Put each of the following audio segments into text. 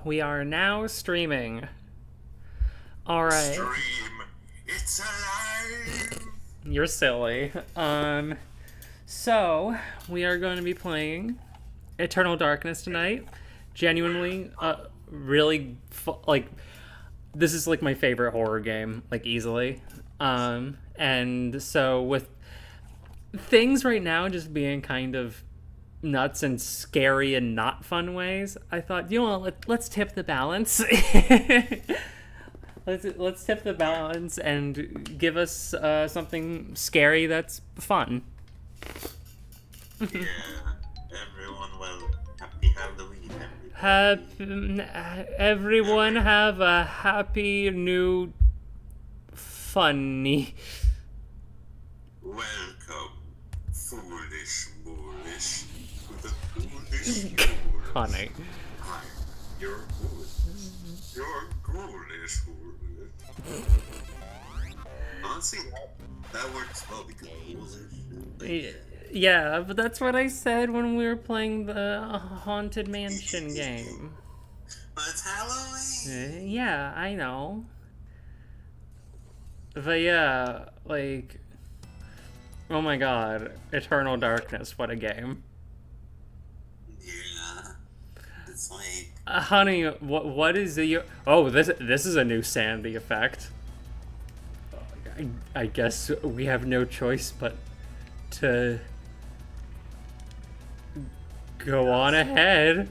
We are now streaming. All right. Stream, it's alive! You're silly. So we are going to be playing Eternal Darkness tonight. Genuinely, really, like, this is like my favorite horror game, like easily. And so with things right now just being kind of nuts and scary and not fun ways, I thought, you know what, let's tip the balance. let's tip the balance and give us something scary that's fun. Yeah, everyone, well, happy Halloween, Everyone have a happy new funny. Welcome, foolish moolish, to the foolish ghouls. Funny. Hi, you're good. You're ghoulish foolish. Honestly, that works well because ghoulish. Yeah, but that's what I said when we were playing the Haunted Mansion game. But it's Halloween! Yeah, I know. But yeah, like, oh my god, Eternal Darkness, what a game. Yeah. It's like... Honey, what is the... Oh, this is a new Sanity effect. I guess we have no choice but to go on ahead.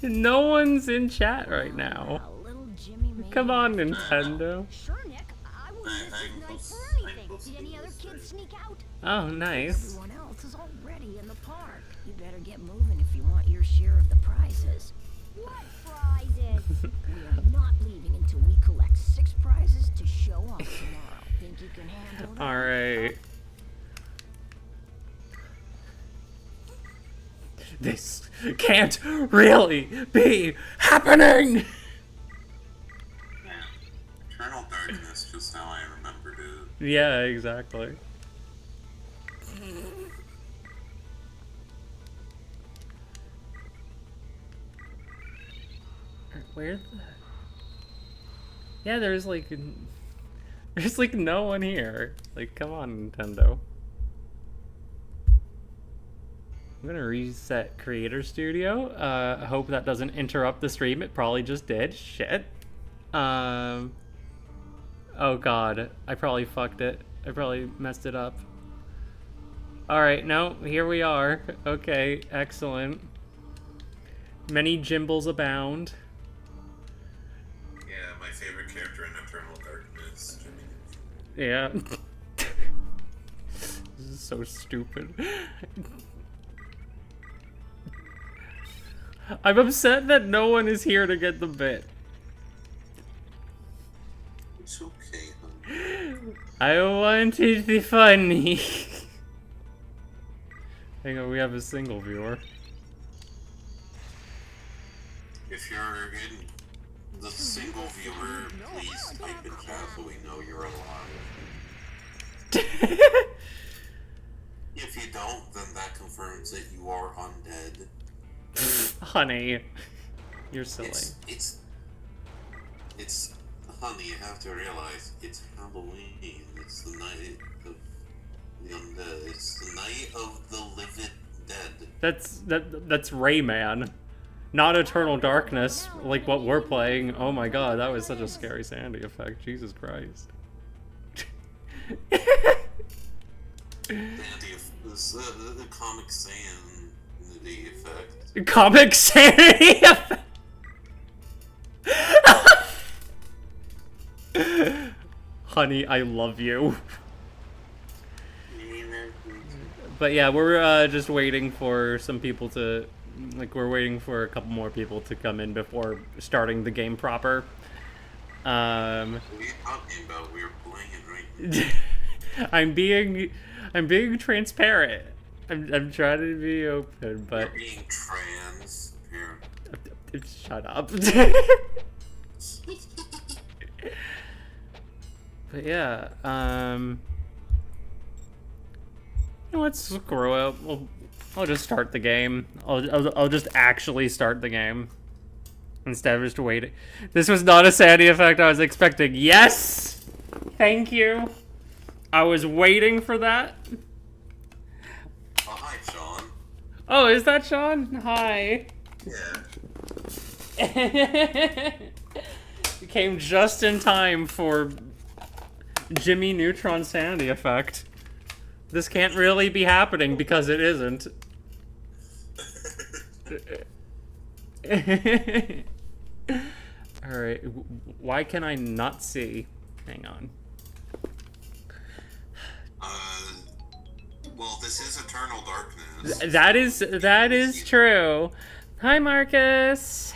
No one's in chat right now. Come on, Nintendo. Sure, Nick. I wouldn't miss this night for anything. Did any other kids sneak out? Oh, nice. Everyone else is already in the park. You better get moving if you want your share of the prizes. What prizes? We are not leaving until we collect 6 prizes to show off tomorrow. Think you can handle that? All right. This can't really be happening! Yeah. Eternal Darkness, just how I remembered it. Yeah, exactly. Where the... Yeah, there's like no one here. Like, come on, Nintendo. I'm gonna reset Creator Studio. I hope that doesn't interrupt the stream. It probably just did. Shit. Oh god. I probably fucked it. I probably messed it up. Alright, no, here we are. Okay, excellent. Many Jimbles abound. Yeah, my favorite character in Eternal Darkness, Jimmy. Yeah. This is so stupid. I'm upset that no one is here to get the bit. It's okay, honey. I wanted the funny. Hang on, we have a single viewer. If you're in the single viewer, please type in chat so we know you're alive. If you don't, then that confirms that you are undead. Honey, you're silly. It's honey, you have to realize it's Halloween. It's the night of the undead. It's the night of the living dead. That's Rayman, not Eternal Darkness, like what we're playing. Oh my god, that was such a scary Sandy effect. Jesus Christ. The Comic Sanity effect. Comic Sanity effect. Honey, I love you. But yeah, we're just waiting for some people to, like, we're waiting for a couple more people to come in before starting the game proper. What are you talking about? We're playing it right now. I'm being transparent. I'm trying to be open, but You're being trans here. shut up. But yeah, know what? Screw it. I'll just start the game. I'll just actually start the game instead of just waiting. This was not a sanity effect I was expecting. Yes! Thank you. I was waiting for that. Oh, hi, Sean. Oh, is that Sean? Hi. Yeah. You came just in time for Jimmy Neutron sanity effect. This can't really be happening because it isn't. Alright, why can I not see? Hang on. Well, this is Eternal Darkness. That is true. Hi, Marcus.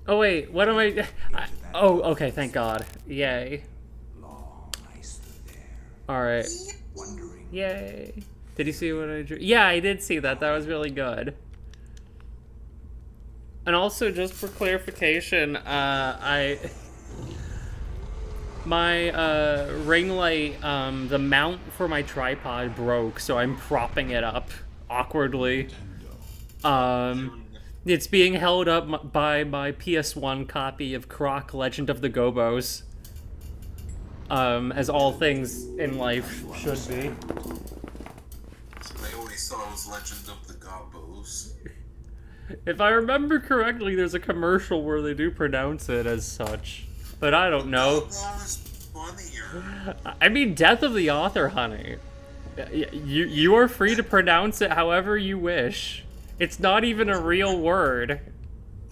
Oh wait, what am I? Oh, okay, thank God. Yay. All right. Yay. Did you see what I drew? Yeah, I did see that. That was really good. And also, just for clarification, my ring light, the mount for my tripod broke, so I'm propping it up awkwardly. It's being held up by my PS1 copy of Croc Legend of the Gobos. As all things in life should be. I always thought it was Legend of the Gobos. If I remember correctly, there's a commercial where they do pronounce it as such. But I don't know. That was funnier. I mean, death of the author, honey. You are free to pronounce it however you wish. It's not even a real word.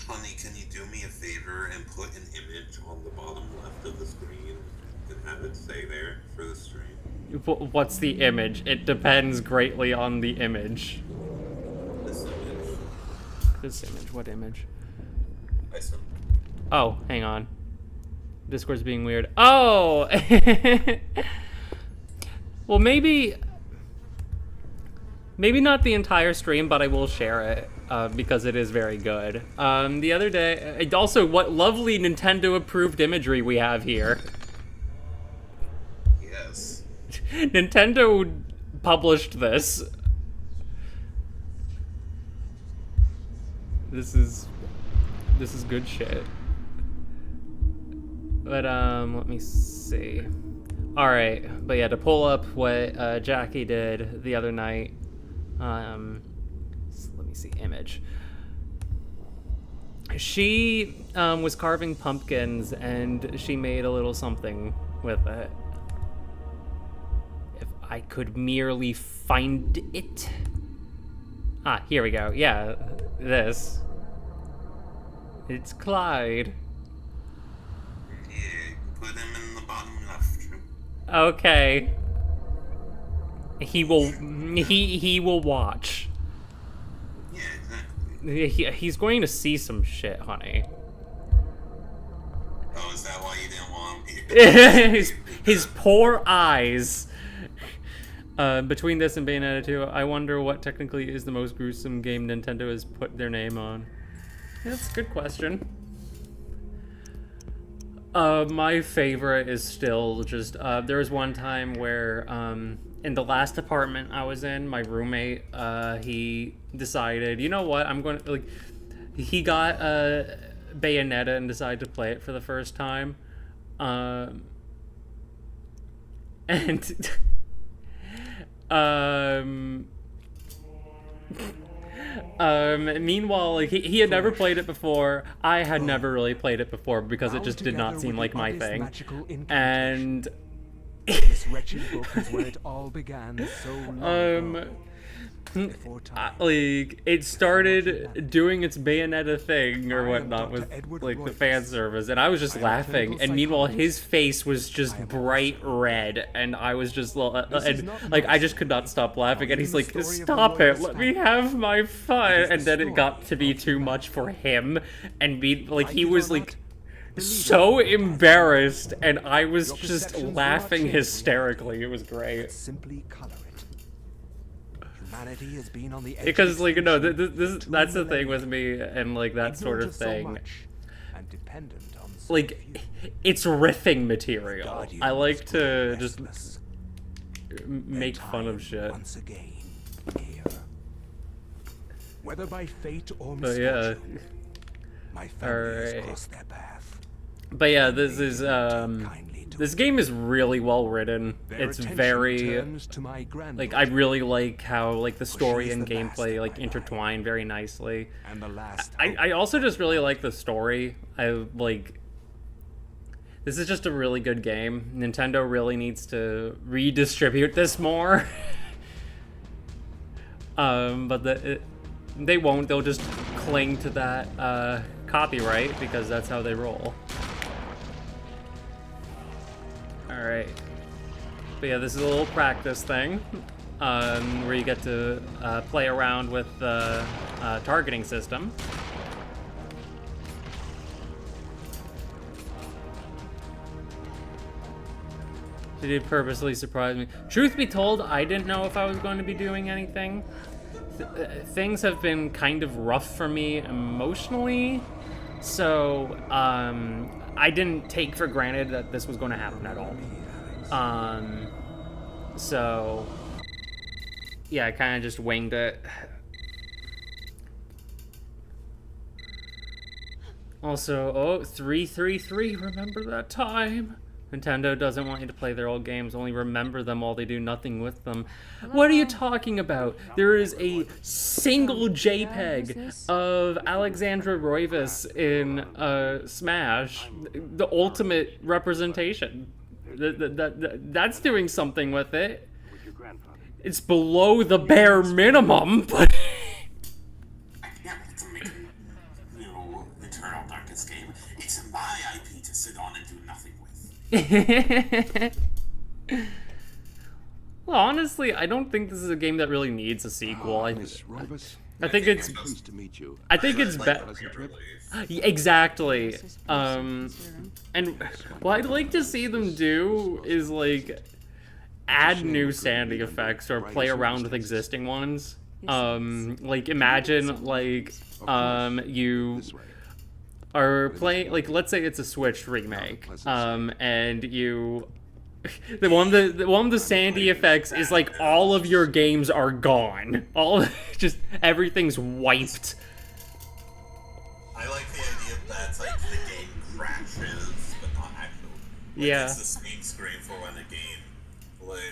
Honey, can you do me a favor and put an image on the bottom left of the screen and have it stay there for the stream? What's the image? It depends greatly on the image. This image. This image? What image? I sent. Oh, hang on. Discord's being weird. Oh! Well, maybe not the entire stream, but I will share it because it is very good. The other day, also, what lovely Nintendo-approved imagery we have here. Yes. Nintendo published this. This is good shit. But let me see. All right, but yeah, to pull up what Jackie did the other night. Let me see, image. She was carving pumpkins, and she made a little something with it. If I could merely find it. Ah, here we go. Yeah, this. It's Clyde. Yeah, put him in the bottom left. Okay. He will watch. Yeah, exactly. He's going to see some shit, honey. Oh, is that why you didn't want him here? his poor eyes. Between this and Bayonetta 2, I wonder what technically is the most gruesome game Nintendo has put their name on. That's a good question. My favorite is still just, there was one time where, in the last apartment I was in, my roommate, he decided, you know what, I'm going to, like, he got, Bayonetta and decided to play it for the first time, and, meanwhile, like, he had never played it before. I had never really played it before because it just did not seem like my thing. And this wretched book is where it all began so long ago. Like, it started doing its Bayonetta thing or whatnot with, like, the fan service, and I was just laughing, and meanwhile his face was just bright red, and I was just, and, like, I just could not stop laughing, and he's like, stop it, let me have my fun, and then it got to be too much for him, and me, like, he was, like, so embarrassed, and I was just laughing hysterically. It was great. Simply color it. Humanity has been on the edge because, like, no, that's the thing with me and, like, that sort of thing. And dependent on like, it's riffing material. I like to just make Their fun of time shit. Once again, here. Whether by fate or But yeah. misfortune, my family has Alright. crossed their path. But yeah, this is Kindly to this game is really well written. Their It's attention very turns to my like granddaughter, I really like how like the story she's and the last gameplay of like my intertwine very nicely. and the last I also just really like the story. I like this is just a really good game. Nintendo really needs to redistribute this more. But they won't. They'll just cling to that copyright because that's how they roll. All right. But yeah, this is a little practice thing where you get to play around with the targeting system. She did purposely surprise me. Truth be told, I didn't know if I was going to be doing anything. Things have been kind of rough for me emotionally, so I didn't take for granted that this was going to happen at all. So yeah, I kind of just winged it. Also, oh, 333, remember that time? Nintendo doesn't want you to play their old games, only remember them while they do nothing with them. What are you talking about? There is a single JPEG of Alexandra Roivas in Smash, the ultimate representation. That's doing something with it. It's below the bare minimum, but... I can't wait to make a new Eternal Darkness game. It's my IP to sit on and do nothing with. Well, honestly, I don't think this is a game that really needs a sequel. Miss Rovis, I think it's pleased to meet you. I think it's better. Exactly. And what I'd like to see them do is like add new sanity effects or play around with existing ones. Like imagine like you This way. are playing, like, let's say it's a Switch remake, and you the one of the sanity effects is like all of your games are gone, just everything's wiped. I like the idea that like the game crashes, but not actually. Like, Yeah. It's the same screen for when the game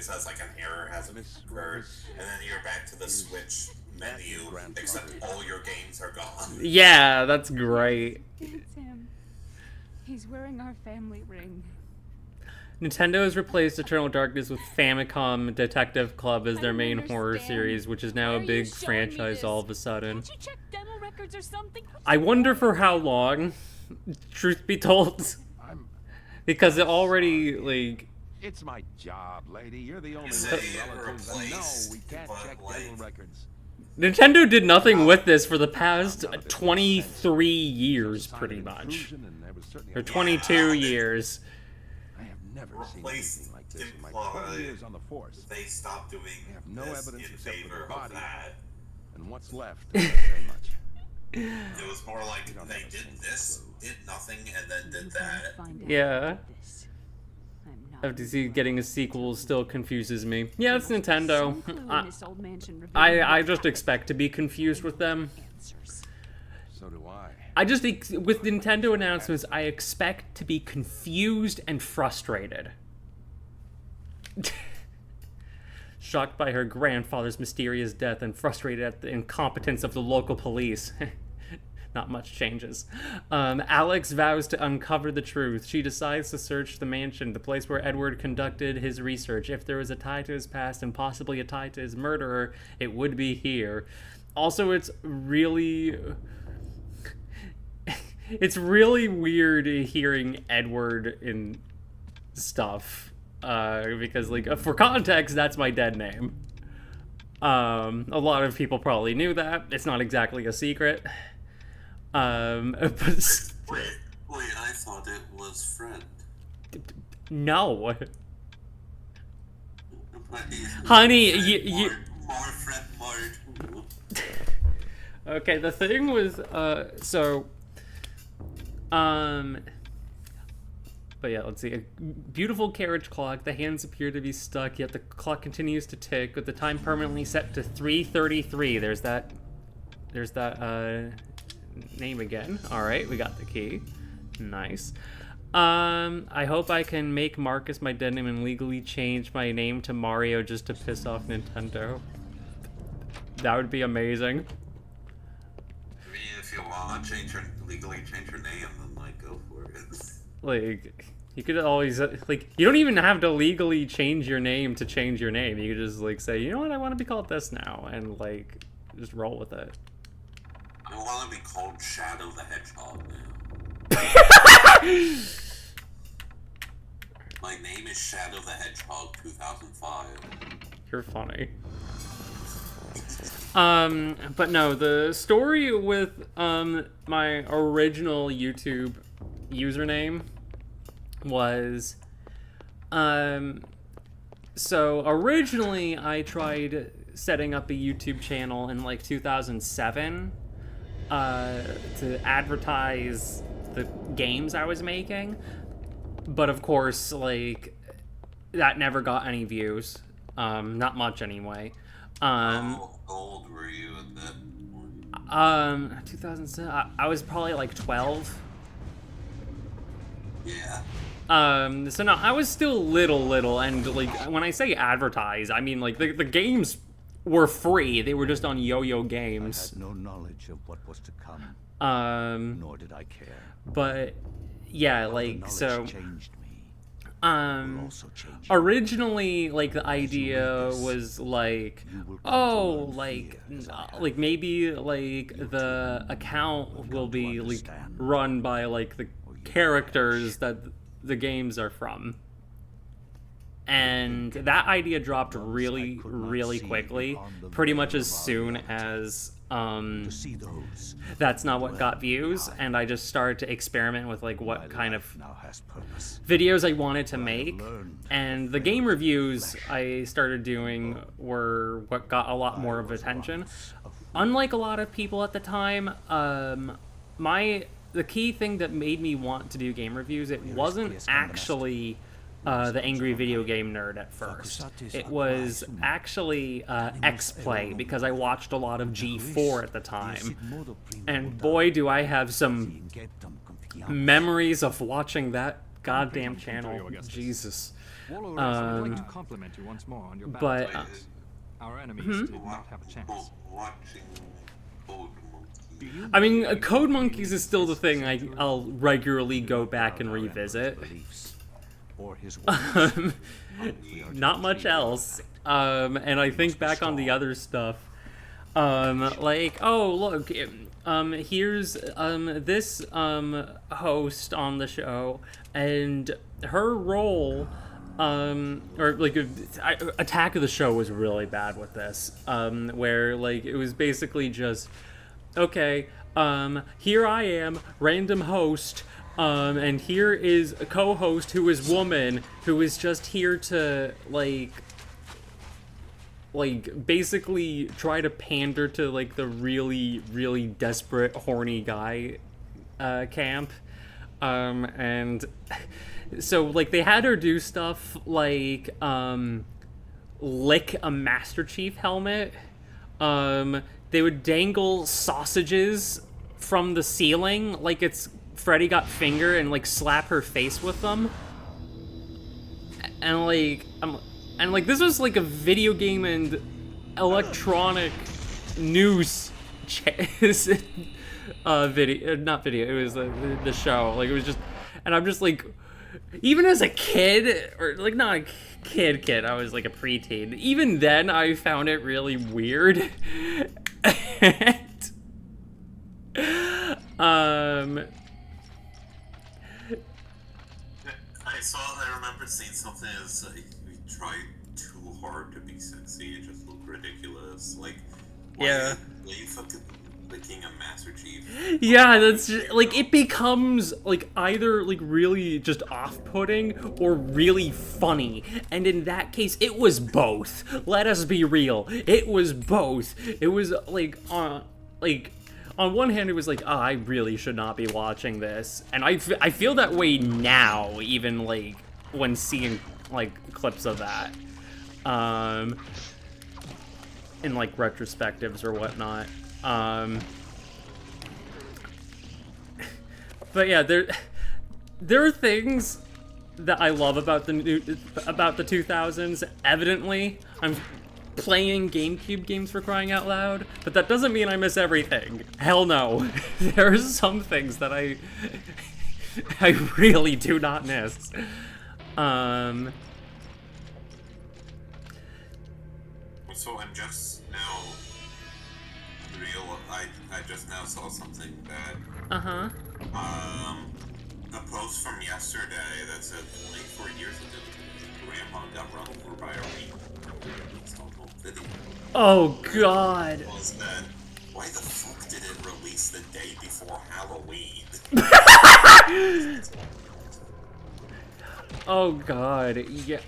has like an error, has occurred, and then you're back to the Switch menu, except all your games are gone. Yeah, that's great. It's him. He's wearing our family ring. Nintendo has replaced Eternal Darkness with Famicom Detective Club as their I don't main horror understand. series, which is now Why a are you big showing me franchise this? all of a sudden. Can't you check demo records or something? I wonder for how long, truth be told, I'm. because it already, like, It's my job, lady. You're the only Is living it relatives, and no, replaced, we can't but, check like- dental records. Nintendo did nothing with this for the past 23 years, pretty much. Intrusion, and there was certainly Or a- 22 years. I have never seen Replaced anything like this in my imply- 20 years on the force. They stopped doing We have no this evidence in except for the favor of body. that. And what's left doesn't say much. It was more like don't they have a did single this, clue. did nothing, and then did You gotta that. find out Yeah. about this. I'm not FTC getting a sequel still confuses me. Yeah, it's Nintendo. Some clue in I, this old mansion revealing I what just happened. expect to be confused with them. Answers. So do I. I just, with Nintendo announcements, I expect to be confused and frustrated. Shocked by her grandfather's mysterious death and frustrated at the incompetence of the local police. Not much changes. Alex vows to uncover the truth. She decides to search the mansion, the place where Edward conducted his research. If there was a tie to his past and possibly a tie to his murderer, it would be here. Also, it's really weird hearing Edward in stuff. Because, like, for context, that's my dead name. A lot of people probably knew that. It's not exactly a secret. But Wait, I thought it was Fred. no. But Honey, Fred you- More Fred Mort. Okay, the thing with, But yeah, let's see. A beautiful carriage clock. The hands appear to be stuck, yet the clock continues to tick with the time permanently set to 3:33. There's that name again. All right, we got the key. Nice. I hope I can make Marcus my dead name and legally change my name to Mario just to piss off Nintendo. That would be amazing. I mean, if you want to legally change your name, then like go for it. Like, you could always, like, you don't even have to legally change your name to change your name. You could just, like, say, you know what, I want to be called this now, and, like, just roll with it. I want to be called Shadow the Hedgehog now. My name is Shadow the Hedgehog 2005. You're funny. But no, the story with, my original YouTube username was, so originally I tried setting up a YouTube channel in like 2007, to advertise the games I was making, but of course, like, that never got any views, not much anyway. How old were you at that point? 2007, I was probably like 12. Yeah. So no, I was still little, and like, when I say advertise, I mean like, the games were free, they were just on Yo-Yo Games. I had no knowledge of what was to come, nor did I care. But, yeah, How the like, knowledge so, changed me will also change you. originally, like, the idea was, like, oh, like, maybe, like, the account will be, like, run by, like, the characters that the games are from. And that idea dropped really quickly, pretty much as soon as, To see those that's not what got views, and I just started to experiment with, like, what kind of now has purpose. videos I wanted to make, and the game reviews I started doing were what got a lot more of attention. Unlike a lot of people at the time, the key thing that made me want to do game reviews, it wasn't actually the angry video game nerd at first. It was actually X-Play, because I watched a lot of G4 at the time. And boy, do I have some memories of watching that goddamn channel. Jesus. Warlord, I would like to compliment you once more on your battle But, tactics. Our enemies did not have a chance. Watching Code Monkey. I mean, Code Monkeys is still the thing I'll regularly go back and revisit. Or his Not much else. And I think back on the other stuff. Like, oh, look, here's this host on the show, and her role, or like, Attack of the Show was really bad with this, where, like, it was basically just, okay, here I am, random host, and here is a co-host who is woman, who is just here to, like, basically try to pander to, like, the really desperate, horny guy, camp. And so, like, they had her do stuff like, lick a Master Chief helmet. They would dangle sausages from the ceiling like it's Freddy Got Finger and, like, slap her face with them. And, like, this was, like, a video game and electronic news video, not video, it was the show. Like, it was just, and I'm just, like, even as a kid, or, like, not a kid, I was, like, a preteen. Even then, I found it really weird. And, I remember seeing something as like, we tried too hard to be sexy, it just looked ridiculous. Like, yeah. Why you fucking licking a Master Chief? Yeah, that's just, like, it becomes, like, either, like, really just off-putting or really funny. And in that case, it was both. Let us be real. It was both. It was, like, on one hand, it was like, oh, I really should not be watching this. And I feel that way now, even, like, when seeing, like, clips of that. In, like, retrospectives or whatnot. But yeah, there are things that I love about the 2000s. Evidently, I'm playing GameCube games for crying out loud, but that doesn't mean I miss everything. Hell no. There are some things that I really do not miss. So I'm just now I just now saw something bad. A post from yesterday that said 24 years ago, Grandma got run over by a video. Oh god. Was that, why the fuck did it release the day before Halloween? Oh god. Yeah,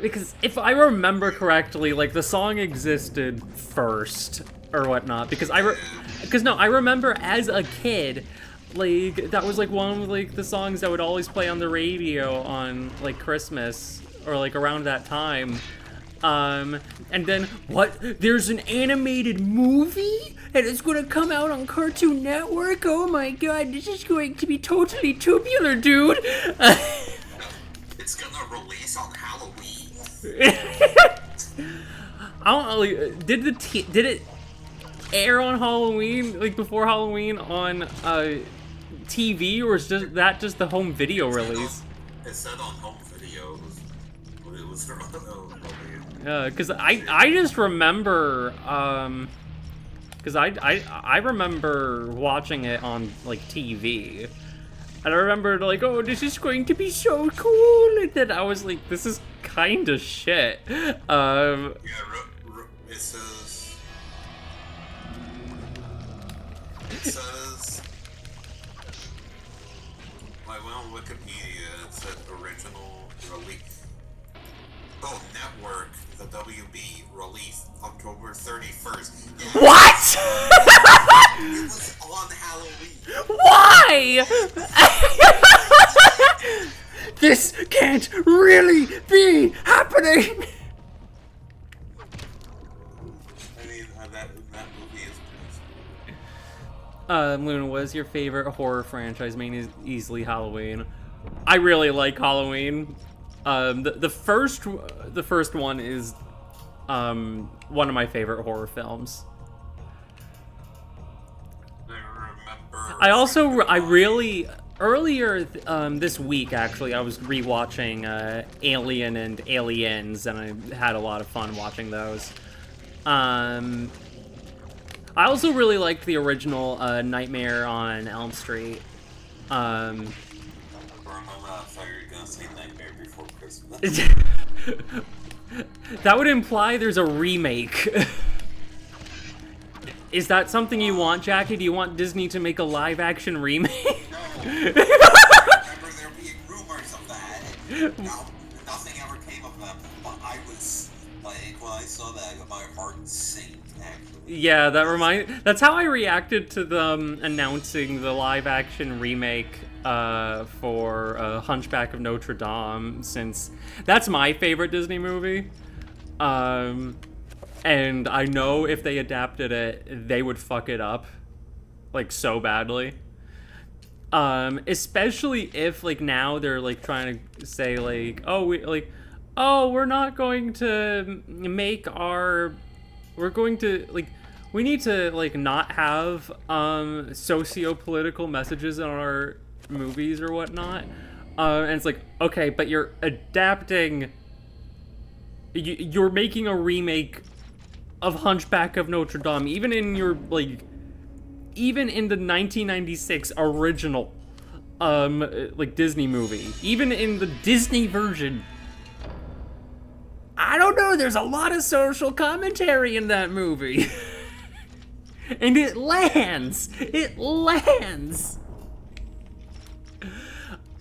because if I remember correctly, like, the song existed first or whatnot, because I remember as a kid, like, that was like one of, like, the songs that would always play on the radio on, like, Christmas or, like, around that time. And then, what? There's an animated movie? And it's gonna come out on Cartoon Network? Oh my god, this is going to be totally tubular, dude! It's gonna release on Halloween. I don't know, like, did it air on Halloween, like, before Halloween on, TV, or is just the home video release? It said on home video, but it was from Halloween. Yeah, because I just remember, because I remember watching it on, like, TV. And I remember, like, oh, this is going to be so cool. And then I was like, this is kind of shit. Yeah, it says... I went on Wikipedia, it said original release. Oh, network, the WB, released October 31st. Yeah. What? It was on Halloween. Why? This can't really be happening. I mean, that movie is pretty cool. Luna, what is your favorite horror franchise? Mine is easily Halloween. I really like Halloween. The first one is one of my favorite horror films. Earlier this week, actually, I was rewatching Alien and Aliens, and I had a lot of fun watching those. I also really liked the original Nightmare on Elm Street. For a moment, I thought you were gonna say Nightmare Before Christmas. That would imply there's a remake. Is that something you want, Jackie? Do you want Disney to make a live-action remake? No. I remember there being rumors of that. No, nothing ever came of them. But I was like, when I saw that, my heart sank. Actually. Yeah, that's how I reacted to them announcing the live-action remake for Hunchback of Notre Dame, since that's my favorite Disney movie. And I know if they adapted it, they would fuck it up, like, so badly. Especially if, like, now they're, like, trying to say, like, we're not going to make we're going to, like, we need to, like, not have, socio-political messages in our movies or whatnot. And it's like, okay, but you're adapting, you're making a remake of Hunchback of Notre Dame, even in the 1996 original, like, Disney movie, even in the Disney version. I don't know, there's a lot of social commentary in that movie. And it lands!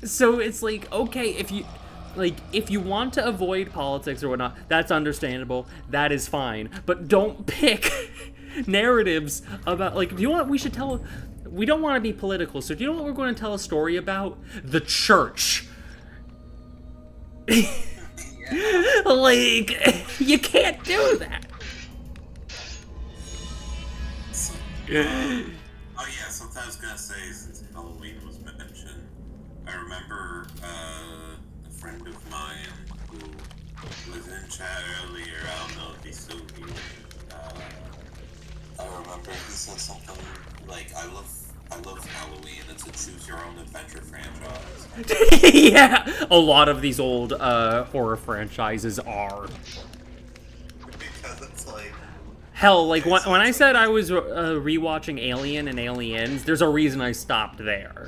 So it's like, okay, like, if you want to avoid politics or whatnot, that's understandable. That is fine. But don't pick narratives about, like, do you know what we should tell? We don't want to be political, so do you know what we're going to tell a story about? The church. Like, you can't do that. Oh yeah, something I was gonna say since Halloween was mentioned. I remember a friend of mine who was in chat earlier. I don't know if he's still here. I remember he said something like, "I love Halloween. It's a choose your own adventure franchise." Yeah, a lot of these old horror franchises are. Because it's like. Hell, like when I said I was rewatching Alien and Aliens, there's a reason I stopped there.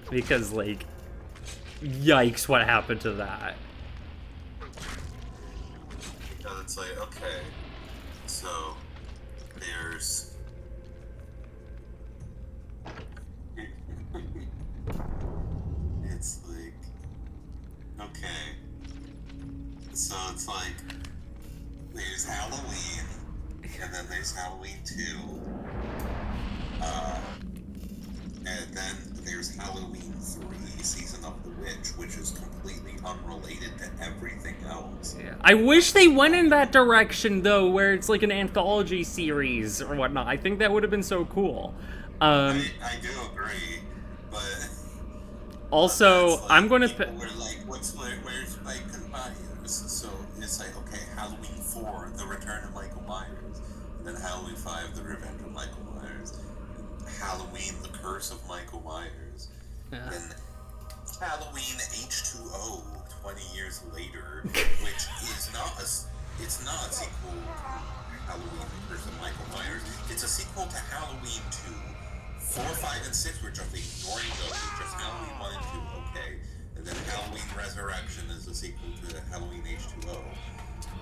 Because, like, yikes, what happened to that? Because it's like, okay, so there's. It's like, okay. So it's like, there's Halloween, and then there's Halloween 2, and then there's Halloween 3, Season of the Witch, which is completely unrelated to everything else. Yeah. I wish they went in that direction, though, where it's like an anthology series or whatnot. I think that would have been so cool. I do agree, but... Also, like, I'm gonna... We're like, where's Mike and Myers? So it's like, okay, Halloween 4, The Return of Michael Myers. And then Halloween 5, The Revenge of Michael Myers. And Halloween, The Curse of Michael Myers. Yeah. Then Halloween H2O, 20 years later, which is not a sequel to Halloween, The Curse of Michael Myers. It's a sequel to Halloween 2. 4, 5, and 6 were just ignoring those. It's just Halloween 1 and 2, okay. And then Halloween Resurrection is a sequel to Halloween H2O.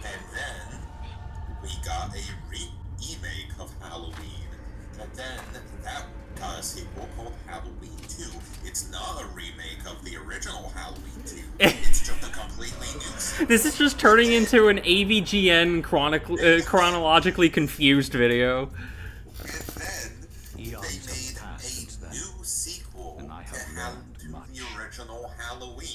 And then we got a remake of Halloween. And then that got a sequel called Halloween 2. It's not a remake of the original Halloween 2. It's just a completely new sequel. This is just turning into an AVGN chronologically confused video. And then they made a new sequel to the original Halloween.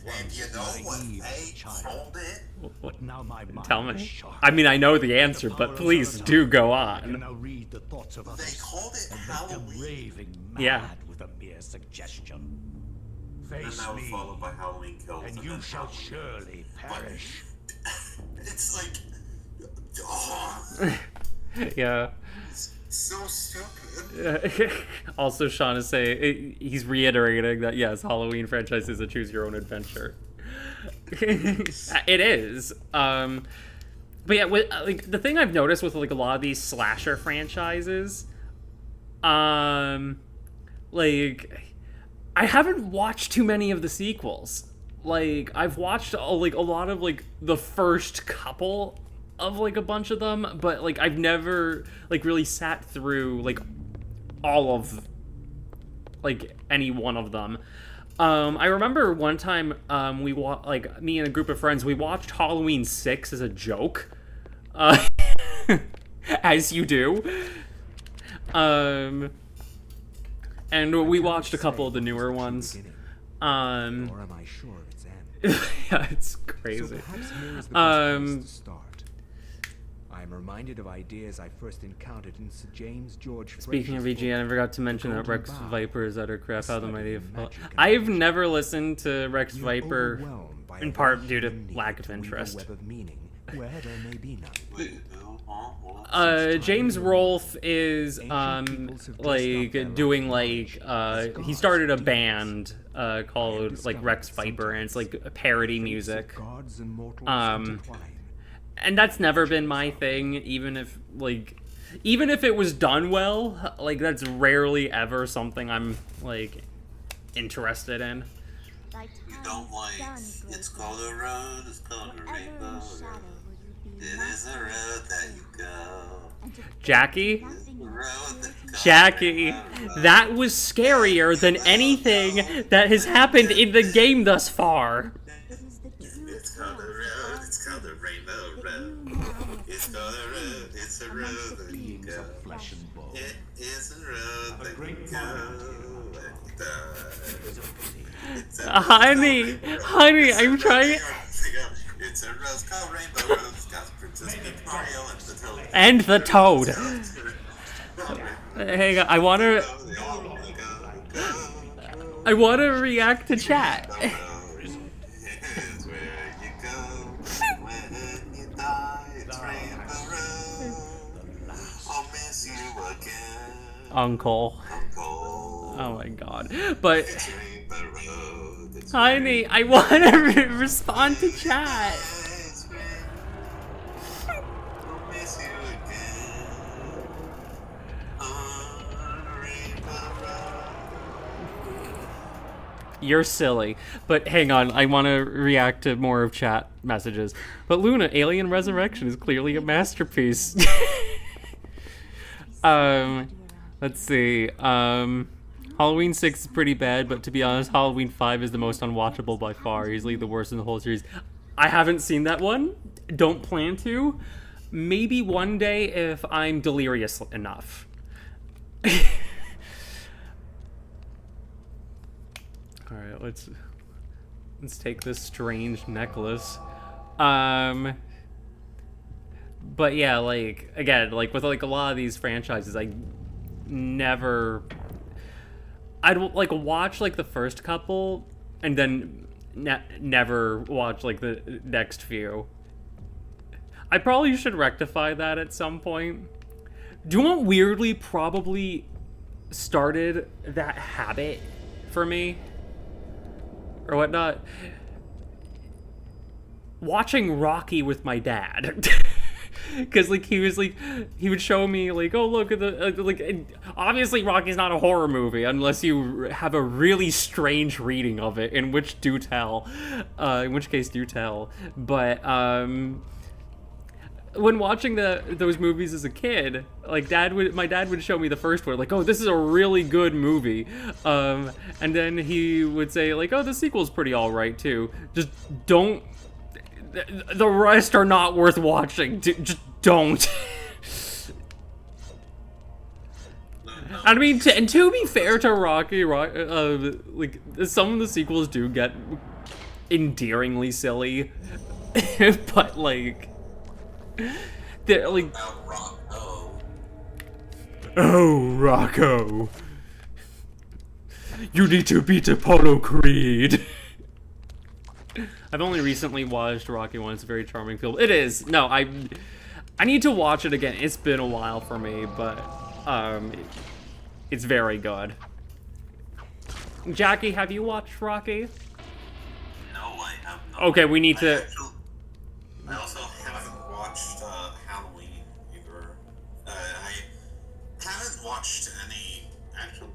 And you know what they called it? But now my mind Tell is me. sharp. I mean, I know the answer, but please do go I can on. now read the thoughts of They others called it and make them Halloween. raving mad Yeah. with a mere suggestion. And Face that was me, followed by Halloween Kills. and then you shall Halloween. surely perish. It's like, oh, Yeah. it's so stupid. Also, Sean is saying, he's reiterating that, yes, Halloween franchise is a choose-your-own-adventure. It is. But yeah, like, the thing I've noticed with, like, a lot of these slasher franchises, like, I haven't watched too many of the sequels. Like, I've watched, a lot of, like, the first couple of, like, a bunch of them, but, like, I've never, like, really sat through, like, all of, like, any one of them. I remember one time, like, me and a group of friends, we watched Halloween 6 as a joke. As you do. And we watched a couple of the newer ones. Or am I sure of its end? Yeah, it's So crazy. perhaps here is the best place to start. I am reminded of ideas I first encountered in Sir James George Speaking of Frazier's VGN, I book, forgot to mention that Golden Rex Bough. Viper is utter crap. How the Study mighty in have fallen. magic and I've illusion. never listened to Rex You're Viper overwhelmed by a in part very due to human lack need of to weave a interest. web of meaning where there may be none. Wait, who? Huh? What? James Rolfe is like doing like he started a band called like Rex Viper, and it's like parody music. Gods and mortals Um, intertwine. And that's never been my thing, even if it was done well, like that's rarely ever something I'm like interested in. You don't like, it's called a road, it's called a rainbow. It is a road that you go. Jackie? Road Jackie, that was scarier than anything that has happened in the game thus far. It's called a road, it's called a rainbow road. It's called a road, it's a road that you go. Flesh and bone. It is a road that you go and die. It's a Honey, honey, I'm trying. It's a rose called Rainbow Road. It's got Princess Peach, Mario, And and the Toad. the Toad. Hang on, I wanna react to chat. Is where you go when you die. It's Rainbow Road. I'll miss you again, Uncle. Uncle. Oh my god. But, It's Rainbow Road. It's honey, I wanna respond to chat. It's Rainbow. I'll miss you again on Rainbow Road. You're silly. But hang on, I want to react to more of chat messages. But Luna, Alien Resurrection is clearly a masterpiece. Let's see. Halloween 6 is pretty bad, but to be honest, Halloween 5 is the most unwatchable by far. Easily the worst in the whole series. I haven't seen that one. Don't plan to. Maybe one day if I'm delirious enough. Alright, let's take this strange necklace. But yeah, like, again, like, with, like, a lot of these franchises, I'd, like, watch, like, the first couple, and then never watch, like, the next few. I probably should rectify that at some point. Do you know what weirdly probably started that habit for me? Or whatnot? Watching Rocky with my dad. Because, like, he would show me, like, oh, look at the, like, obviously Rocky's not a horror movie unless you have a really strange reading of it, in which case do tell. But, when watching those movies as a kid, like, my dad would show me the first one, like, oh, this is a really good movie, and then he would say, like, oh, the sequel's pretty alright, too. Just don't, the rest are not worth watching, just don't. I mean, and to be fair to Rocky, like, some of the sequels do get endearingly silly, but, like, they're like, oh, Rocco, you need to beat Apollo Creed. I've only recently watched Rocky 1. It's a very charming film. It is. No, I need to watch it again. It's been a while for me, but it's very good. Jackie, have you watched Rocky? No, I have not. Okay, we need to. I also haven't watched Halloween either. I haven't watched any. Actually,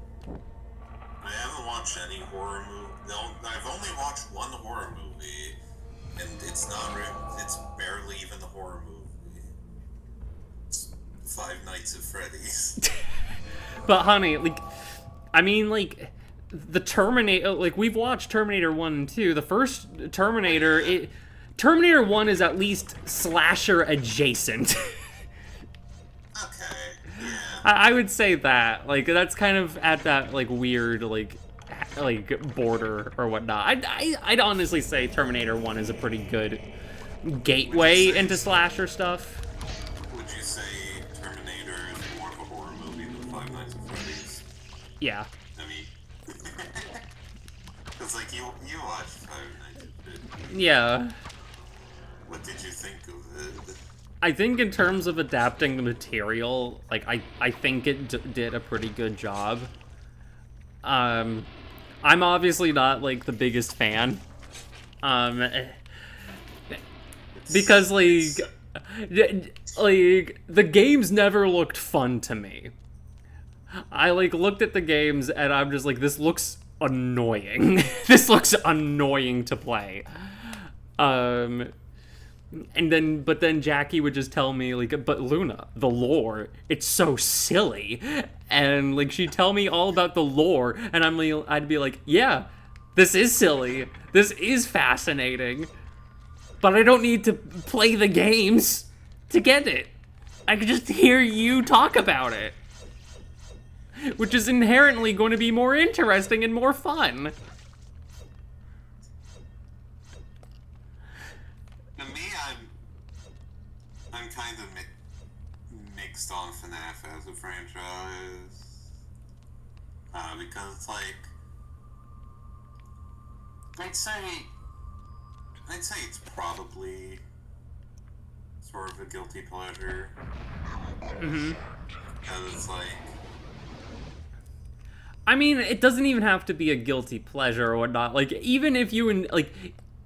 I haven't watched any horror movie. No, I've only watched one horror movie, and it's not. It's barely even a horror movie. It's Five Nights at Freddy's. But honey, like, I mean, like, the Terminator. Like, we've watched Terminator 1 and 2. The first Terminator, Terminator 1 is at least slasher adjacent. Okay, yeah. I would say that. Like, that's kind of at that, like, weird, like border or whatnot. I'd honestly say Terminator 1 is a pretty good gateway into slasher stuff. Would you say Terminator is more of a horror movie than Five Nights at Freddy's? Yeah. I mean, it's like you watched Five Nights at Freddy's. Yeah. What did you think of it? I think in terms of adapting the material, like, I think it did a pretty good job. I'm obviously not, like, the biggest fan. Because, like, the games never looked fun to me. I, like, looked at the games and I'm just like, this looks annoying. This looks annoying to play. but then Jackie would just tell me, like, but Luna, the lore, it's so silly. And, like, she'd tell me all about the lore, and I'd be like, yeah, this is silly. This is fascinating. But I don't need to play the games to get it. I could just hear you talk about it. Which is inherently going to be more interesting and more fun. To me, I'm kind of mixed on FNAF as a franchise. Because it's like, I'd say it's probably sort of a guilty pleasure. Mm-hmm. Because it's like, I mean, it doesn't even have to be a guilty pleasure or whatnot. Like, even if you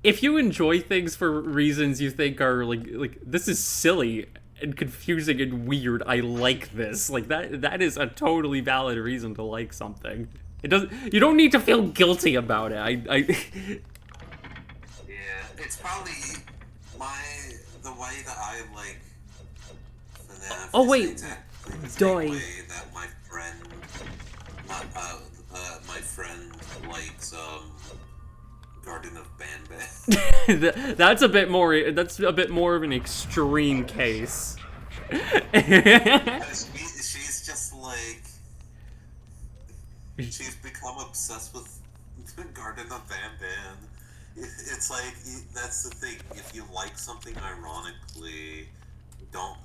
if you enjoy things for reasons you think are like this is silly and confusing and weird, I like this. Like that is a totally valid reason to like something. It doesn't. You don't need to feel guilty about it. yeah, it's probably the way that I like FNAF. Oh, wait. Exactly the same Doi. way that my friend likes Garden of Banban. That's a bit more. That's a bit more of an extreme case. She's just like, she's become obsessed with Garden of Banban. It's like, that's the thing. If you like something ironically, don't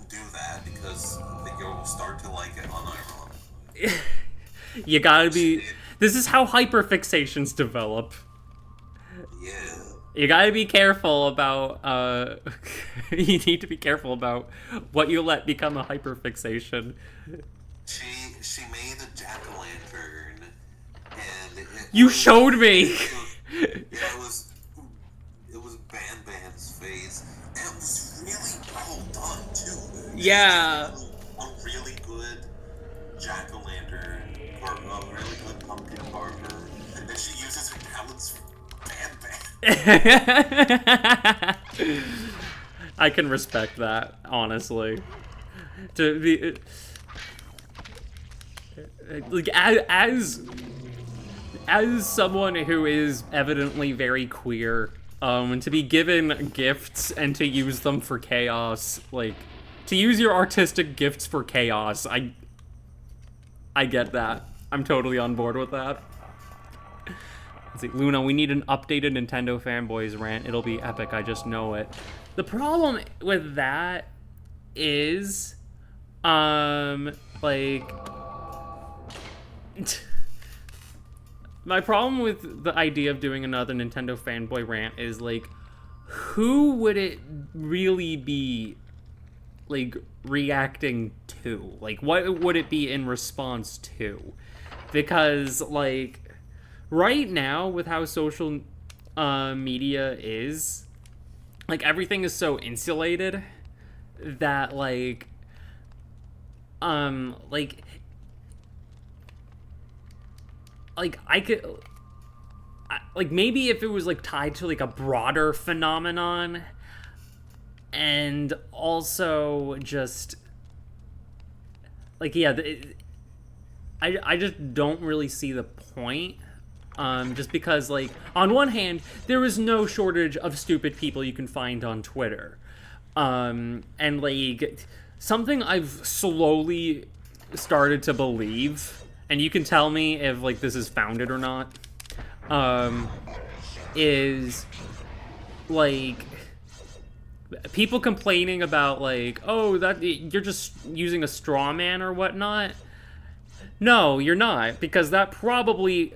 do that, because you'll start to like it unironically. You gotta be. This is how hyperfixations develop. Yeah. You gotta be careful about, you need to be careful about what you let become a hyperfixation. She made a jack-o'-lantern, and You showed me! It was Banban's face, and it was really well done, too. Yeah. A really good jack-o'-lantern, or a really good pumpkin carver, and she uses her talents for Banban. I can respect that, honestly. To be like, as someone who is evidently very queer, to be given gifts and to use them for chaos, like, to use your artistic gifts for chaos, I get that. I'm totally on board with that. Let's see, Luna, we need an updated Nintendo fanboys rant. It'll be epic, I just know it. The problem with that is, like, my problem with the idea of doing another Nintendo fanboy rant is, like, who would it really be, like, reacting to? Like, what would it be in response to? Because, like, right now, with how social media is, like, everything is so insulated that, like, I could, like, maybe if it was, like, tied to, like, a broader phenomenon, and also just, like, yeah, I just don't really see the point, just because, like, on one hand, there is no shortage of stupid people you can find on Twitter, and, like, something I've slowly started to believe, and you can tell me if, like, this is founded or not, is, like, people complaining about, like, oh, that you're just using a straw man or whatnot. No, you're not, because that probably,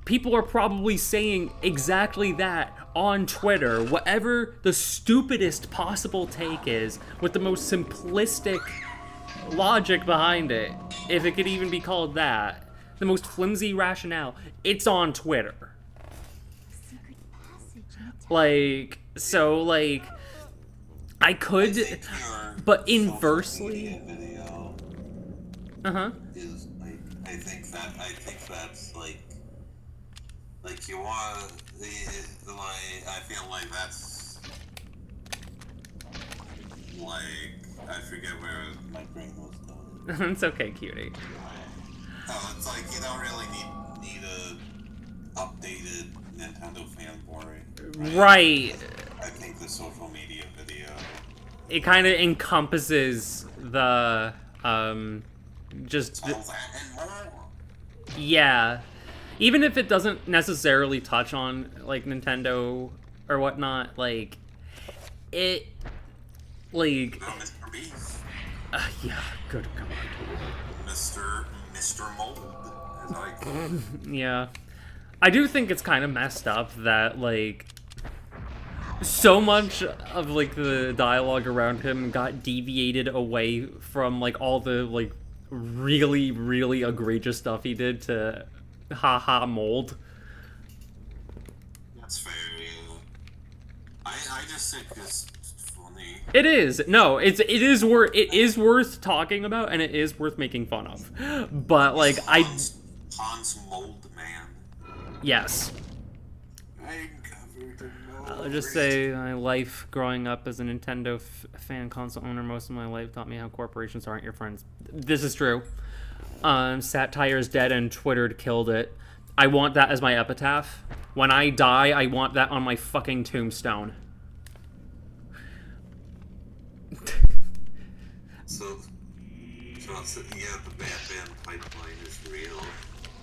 people are probably saying exactly that on Twitter, whatever the stupidest possible take is, with the most simplistic logic behind it, if it could even be called that, the most flimsy rationale, it's on Twitter. Like, so, like, I could, but inversely, Is, like, I think that's like you want the, like, I feel like that's like, I forget where my brain was going. It's okay, cutie. Oh, it's like, you don't really need a updated Nintendo fanboy. Right. I think the social media video. It kind of encompasses the, just... All that and more. Yeah. Even if it doesn't necessarily touch on, like, Nintendo or whatnot, like, it, like... No, Mr. Beast. Yeah, good God. Mr. Mold, as I call him. Yeah. I do think it's kind of messed up that, like, so much of, like, the dialogue around him got deviated away from, like, all the, like, really, really egregious stuff he did to haha mold. That's fair, yeah. I just think it's funny. It is. No, it is worth talking about, and it is worth making fun of. But like Hans Mold Man. yes. I'm covered in mold. I'll just say my life growing up as a Nintendo fan console owner, most of my life taught me how corporations aren't your friends. This is true. Satire's dead and Twitter killed it. I want that as my epitaph. When I die, I want that on my fucking tombstone. So yeah, the Batman pipeline is real.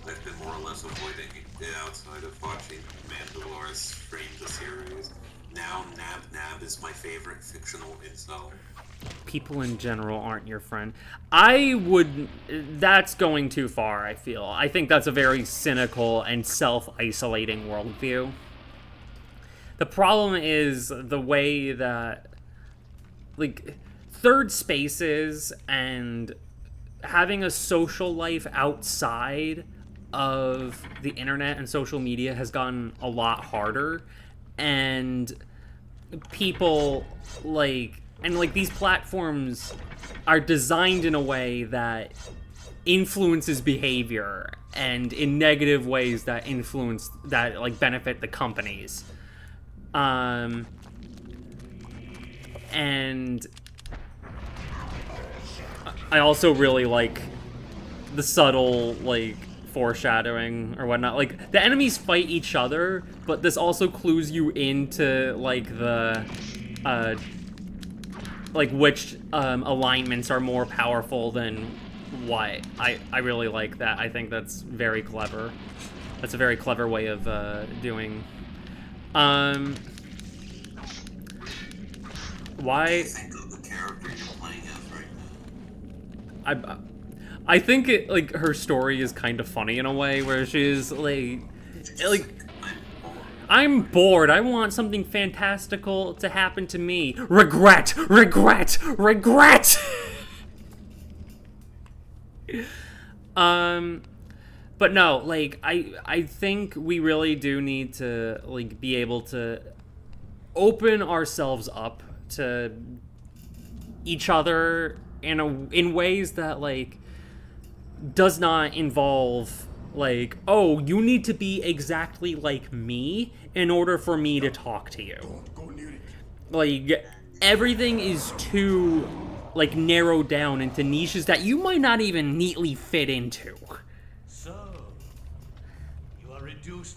I've been more or less avoiding it outside of watching Mandalorian stream the series. Now Nab is my favorite fictional incel. People in general aren't your friend. That's going too far, I feel. I think that's a very cynical and self-isolating worldview. The problem is the way that, like, third spaces and having a social life outside of the internet and social media has gotten a lot harder, and people, like, and like these platforms are designed in a way that influences behavior and in negative ways that like benefit the companies. And I also really like the subtle, like, foreshadowing or whatnot. Like, the enemies fight each other, but this also clues you into, like, the, like, which, alignments are more powerful than what. I really like that. I think that's very clever. That's a very clever way of, doing. Why... Think of the character you're playing as right now. I think it, like, her story is kind of funny in a way where she's like I'm bored. I want something fantastical to happen to me. Regret, regret, regret. But no, like, I think we really do need to, like, be able to open ourselves up to each other in ways that, like, does not involve, like, oh, you need to be exactly like me in order for me to talk to you. Like, everything is too, like, narrowed down into niches that you might not even neatly fit into.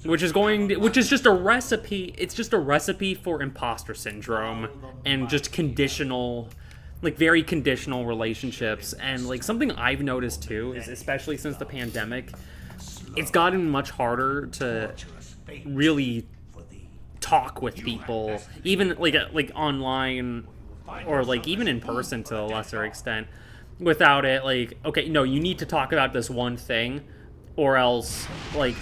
Which is just a recipe. It's just a recipe for imposter syndrome and just conditional, like, very conditional relationships. And, like, something I've noticed too is, especially since the pandemic, it's gotten much harder to really talk with people, even like online or, like, even in person to a lesser extent, without it, like, okay, no, you need to talk about this one thing, or else, like,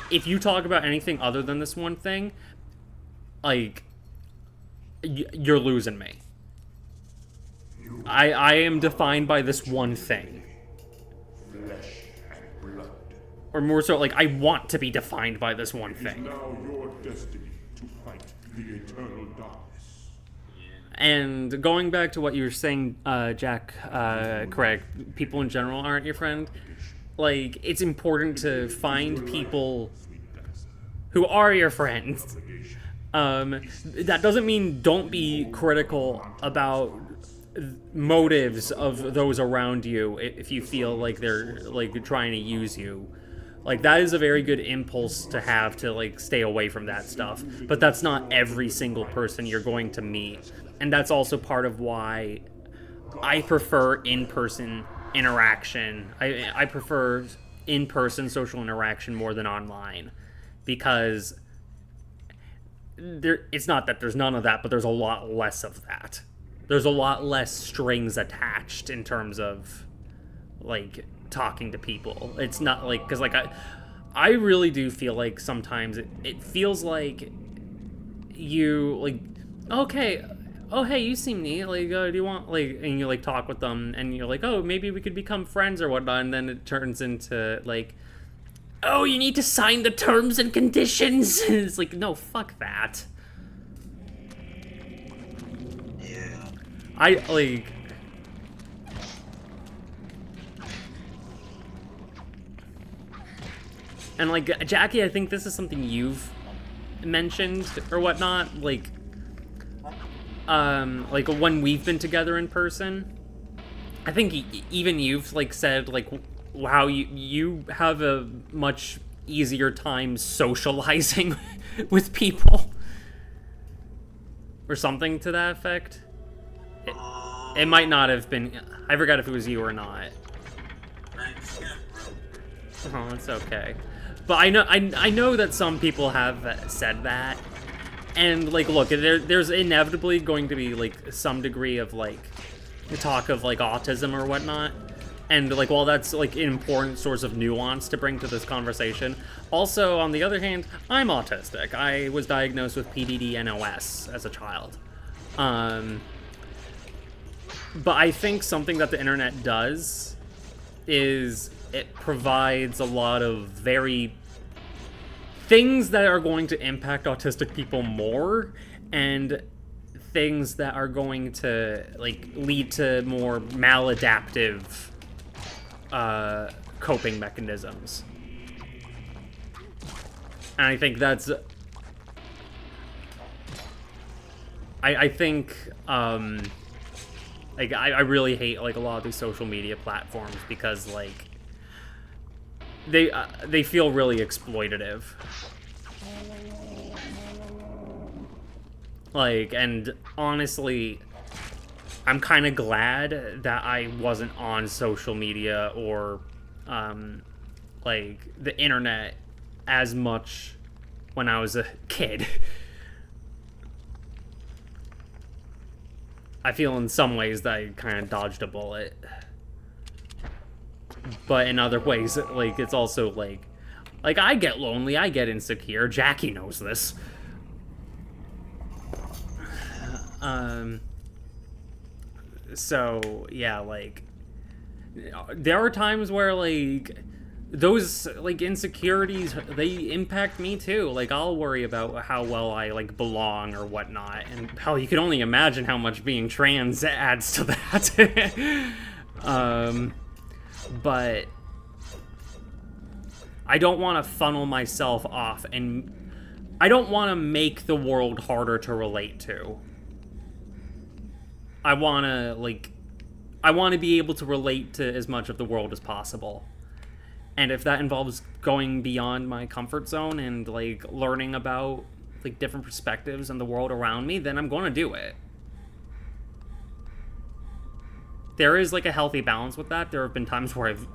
if you talk about anything other than this one thing, like, you're losing me. I am defined by this one thing. Or more so, like, I want to be defined by this one thing. Now your destiny to fight the eternal darkness. And going back to what you were saying, Jack, Craig, people in general aren't your friend. Like, it's important to find people who are your friends. That doesn't mean don't be critical about motives of those around you if you feel like they're like trying to use you. Like, that is a very good impulse to have, to like stay away from that stuff, but that's not every single person you're going to meet. And that's also part of why I prefer in-person interaction. I prefer in-person social interaction more than online, because it's not that there's none of that, but there's a lot less of that. There's a lot less strings attached in terms of like talking to people. It's not like, because like I really do feel like sometimes it feels like you like, okay, oh hey, you seem neat, like do you want, like, and you like talk with them and you're like, oh, maybe we could become friends or whatnot, and then it turns into like, oh, you need to sign the terms and conditions. It's like, no, fuck that. Yeah. I like, and like Jackie, I think this is something you've mentioned or whatnot, like when we've been together in person, I think even you've like said like how you have a much easier time socializing with people or something to that effect. It might not have been, I forgot if it was you or not. Oh, it's okay. But I know that some people have said that, and like, look, there's inevitably going to be like some degree of like talk of like autism or whatnot, and like, while that's like an important source of nuance to bring to this conversation, also on the other hand, I'm autistic. I was diagnosed with PDD-NOS as a child, but I think something that the internet does is it provides a lot of very things that are going to impact autistic people more, and things that are going to like lead to more maladaptive coping mechanisms. And I think that's I think like I really hate like a lot of these social media platforms, because like they feel really exploitative. Like, and honestly, I'm kind of glad that I wasn't on social media or like the internet as much when I was a kid. I feel in some ways that I kind of dodged a bullet. But in other ways, like, it's also like I get lonely, I get insecure. Jackie knows this. So yeah, like, there are times where like those like insecurities, they impact me too. Like, I'll worry about how well I like belong or whatnot, and hell, you can only imagine how much being trans adds to that. But I don't want to funnel myself off, and I don't want to make the world harder to relate to. I want to be able to relate to as much of the world as possible. And if that involves going beyond my comfort zone and like learning about like different perspectives and the world around me, then I'm going to do it. There is like a healthy balance with that. There have been times where I've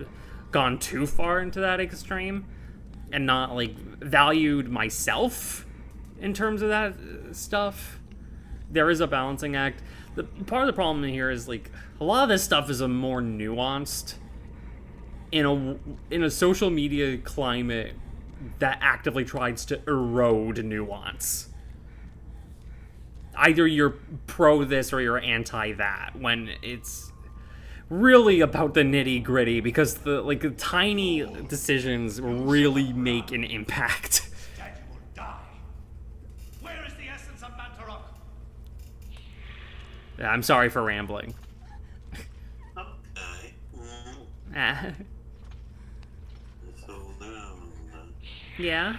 gone too far into that extreme and not like valued myself in terms of that stuff. There is a balancing act. Part of the problem here is like a lot of this stuff is a more nuanced in a social media climate that actively tries to erode nuance. Either you're pro this or you're anti that, when it's really about the nitty gritty, because the tiny decisions really make an impact. I'm sorry for rambling. Okay. So now, Yeah?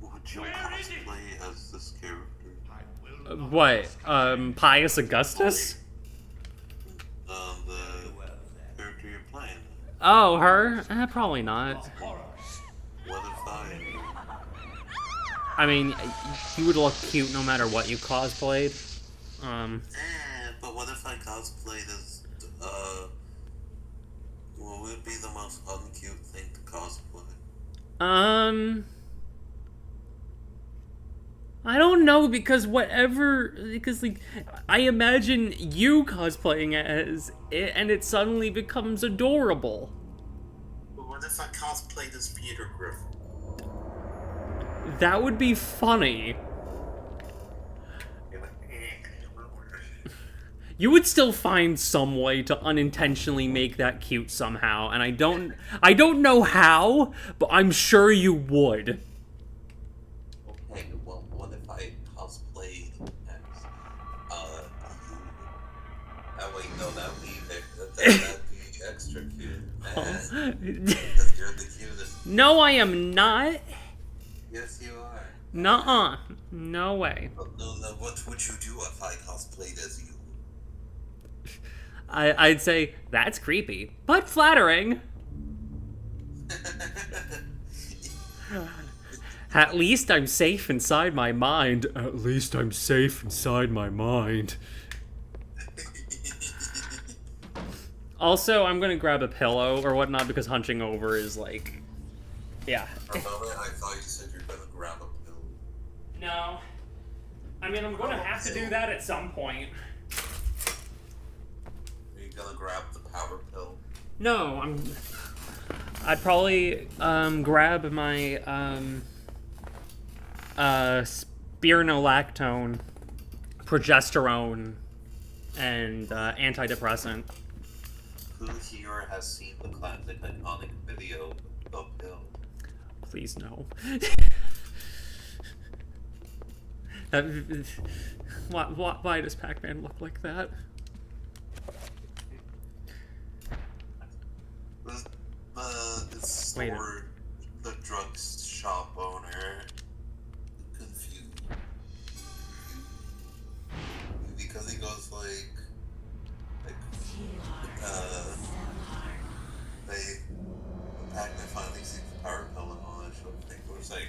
would you cosplay as this character? What? Pius Augustus? Oh, her? Probably not. What if I mean, you would look cute no matter what you cosplayed. But what if I cosplayed as, what would be the most uncute thing to cosplay? I don't know, because like, I imagine you cosplaying as it, and it suddenly becomes adorable. But what if I cosplayed as Peter Griffin? That would be funny. You would still find some way to unintentionally make that cute somehow, and I don't know how, but I'm sure you would. Okay, well, what if I cosplayed as, oh wait, no, that'd be extra cute. Because you're the cutest. No, I am not. Yes, you are. Nuh-uh. No way. No, what would you do if I cosplayed as you? I'd say, that's creepy, but flattering. At least I'm safe inside my mind. At least I'm safe inside my mind. Also, I'm gonna grab a pillow or whatnot because hunching over is like... Yeah. For a moment, I thought you said you're gonna grab a pill. No. I mean, I'm gonna have to do that at some point. Are you gonna grab the power pill? No, I'd probably grab my spironolactone, progesterone, and antidepressant. Who here has seen the classic iconic video of Pill? Please no. Why does Pac-Man look like that? The store, the drug shop owner, confused. Because he goes Pac-Man finally sees the power pill and all that shit. It was like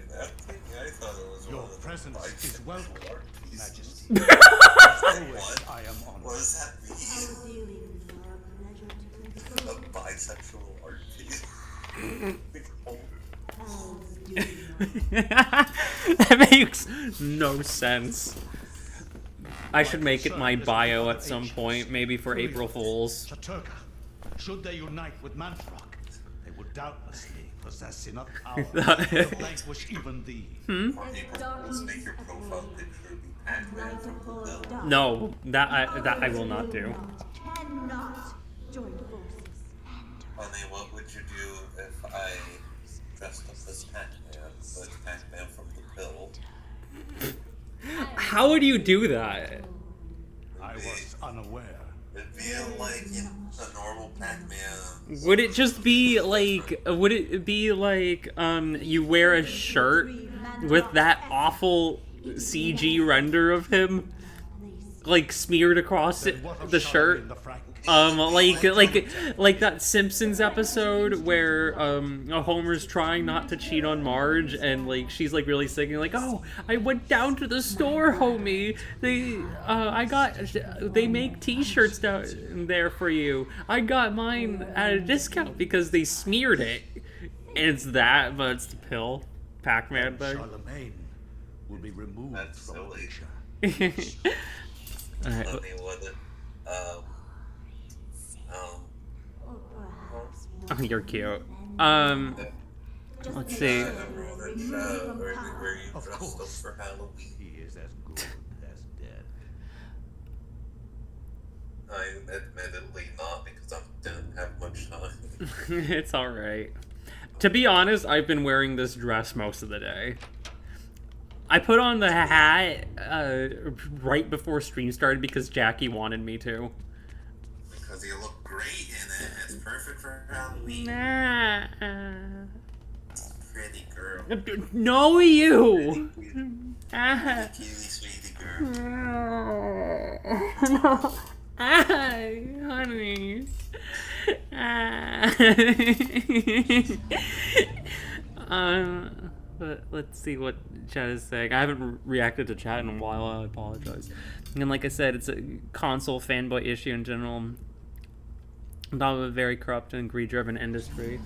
that thing. I thought it was Your one of the presence is welcome, Majesty. What? I am honored. What does that mean? A bisexual art piece. That makes no sense. I should make it my bio at some point, maybe for April Fools. Chaturka, should they unite with Mantarok, they would doubtlessly possess enough power to vanquish even thee. Let's make your profile picture be Pac-Man from the Pill. No, that I will not do. Cannot join forces. Honey, what would you do if I dressed up as Pac-Man, but Pac-Man from the Pill? How would you do that? I was unaware. It'd be like a normal Pac-Man. Would it just be like, would it be like, you wear a shirt with that awful CG render of him, like, smeared across the shirt? Like that Simpsons episode where Homer's trying not to cheat on Marge, and like she's like really singing like, "Oh, I went down to the store, homie. They make T-shirts down there for you. I got mine at a discount because they smeared it." And it's that, but it's the pill, Pac-Man thing. Charlemagne will be removed That's from silly. the picture. Alright. Honey, what if, Oh, you're cute. Let's see. everyone in chat, were you dressed up for Halloween? He is as good as dead. I'm admittedly not, because I didn't have much time. It's alright. To be honest, I've been wearing this dress most of the day. I put on the hat right before stream started because Jackie wanted me to. Because you look great in it. It's perfect for Halloween. Nah. Pretty girl. No, you! Cutie, sweetie girl. No. Honey. But let's see what chat is saying. I haven't reacted to chat in a while. I apologize. And like I said, it's a console fanboy issue in general. About a very corrupt and greed-driven industry.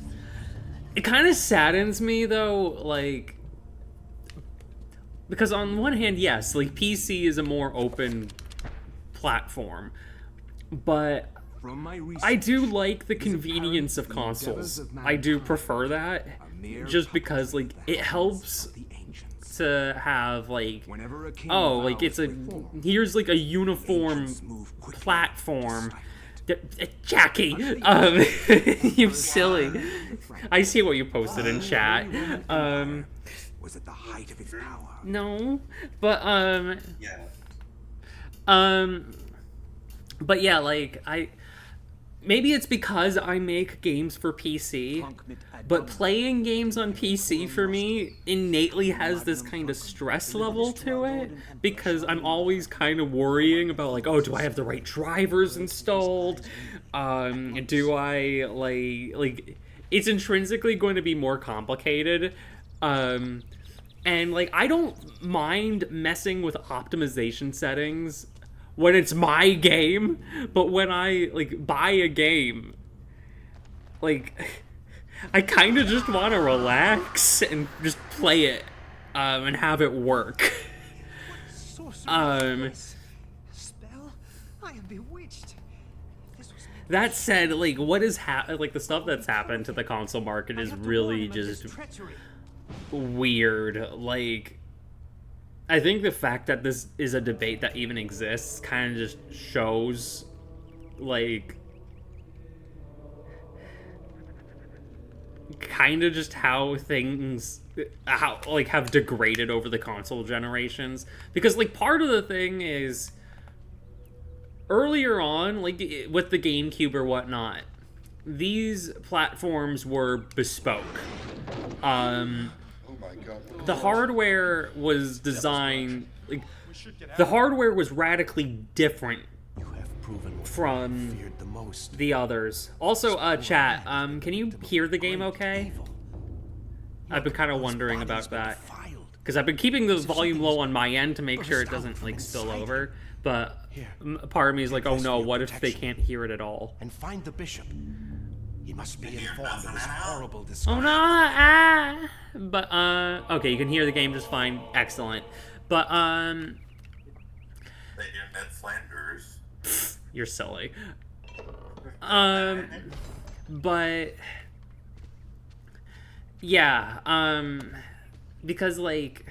It kind of saddens me though, like, because on one hand, yes, like PC is a more open platform, but I do like the convenience of consoles. I do prefer that, just because like it helps to have like, oh, like it's a, here's like a uniform platform. Jackie, you silly. I see what you posted in chat. Was it the height of its power? No, but but yeah, like maybe it's because I make games for PC, but playing games on PC for me innately has this kind of stress level to it, because I'm always kind of worrying about like, oh, do I have the right drivers installed? Do I like it's intrinsically going to be more complicated. And like I don't mind messing with optimization settings when it's my game, but when I like buy a game, like I kind of just want to relax and just play it and have it work. Spell? I am bewitched. That said, like what is like the stuff that's happened to the console market is really just weird. Like I think the fact that this is a debate that even exists kind of just shows, like, kind of just how things, have degraded over the console generations. Because, like, part of the thing is, earlier on, like, with the GameCube or whatnot, these platforms were bespoke. The hardware was designed, like, the hardware was radically different from the others. Also, chat, can you hear the game okay? I've been kind of wondering about that, because I've been keeping the volume low on my end to make sure it doesn't, like, spill over, but part of me is like, oh no, what if they can't hear it at all? And find the bishop. He must be informed of this horrible discovery. Oh no, but, okay, you can hear the game just fine. Excellent. But, They hear Ned Flanders. You're silly. But, yeah, because, like,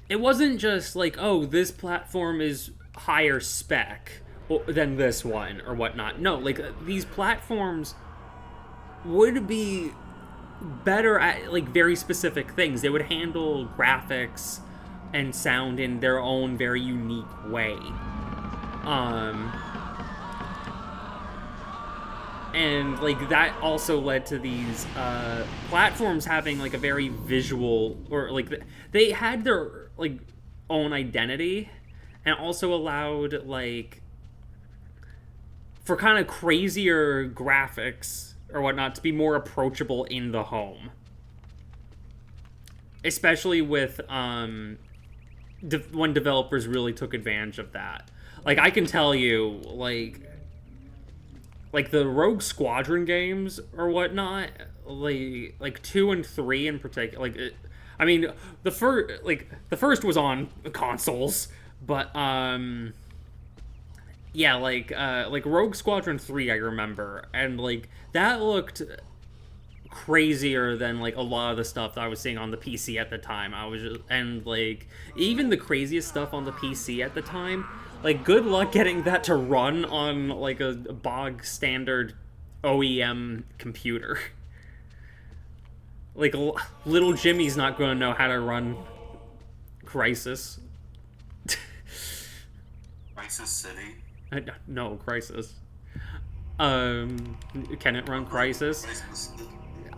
it wasn't just like, oh, this platform is higher spec than this one or whatnot. No, like, these platforms would be better at, like, very specific things. They would handle graphics and sound in their own very unique way. And, like, that also led to these platforms having, like, a very visual, or, like, they had their, like, own identity, and also allowed, like, for kind of crazier graphics or whatnot to be more approachable in the home. Especially with, when developers really took advantage of that. Like, I can tell you, like the Rogue Squadron games or whatnot, like 2 and 3 in particular, like, I mean, the first was on consoles, but, yeah, like Rogue Squadron 3, I remember, and, like, that looked crazier than, like, a lot of the stuff that I was seeing on the PC at the time. And, like, even the craziest stuff on the PC at the time, like, good luck getting that to run on, like, a bog standard OEM computer. Like, little Jimmy's not going to know how to run Crysis. Crysis City? No, Crysis. Can it run Crysis?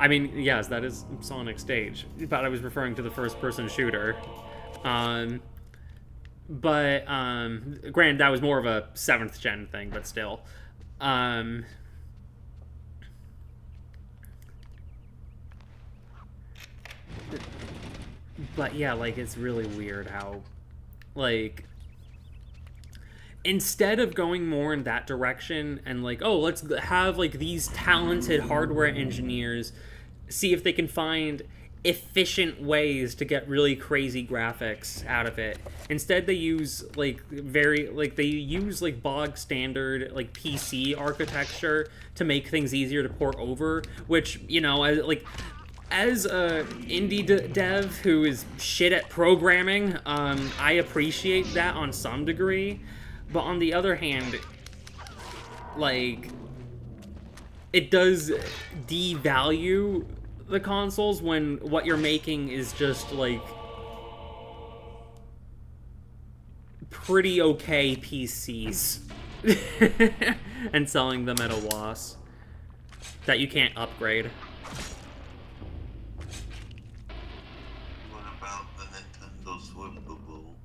I mean, yes, that is Sonic Stage, but I was referring to the first-person shooter. But, granted, that was more of a 7th gen thing, but still. But yeah, like, it's really weird how, like, instead of going more in that direction and like, oh, let's have like these talented hardware engineers see if they can find efficient ways to get really crazy graphics out of it. Instead, they use like bog standard like PC architecture to make things easier to port over, which, you know, as a indie dev who is shit at programming, I appreciate that on some degree. But on the other hand, like, it does devalue the consoles when what you're making is just, like, pretty okay PCs. And selling them at a loss that you can't upgrade. What about the Nintendo Swiftable?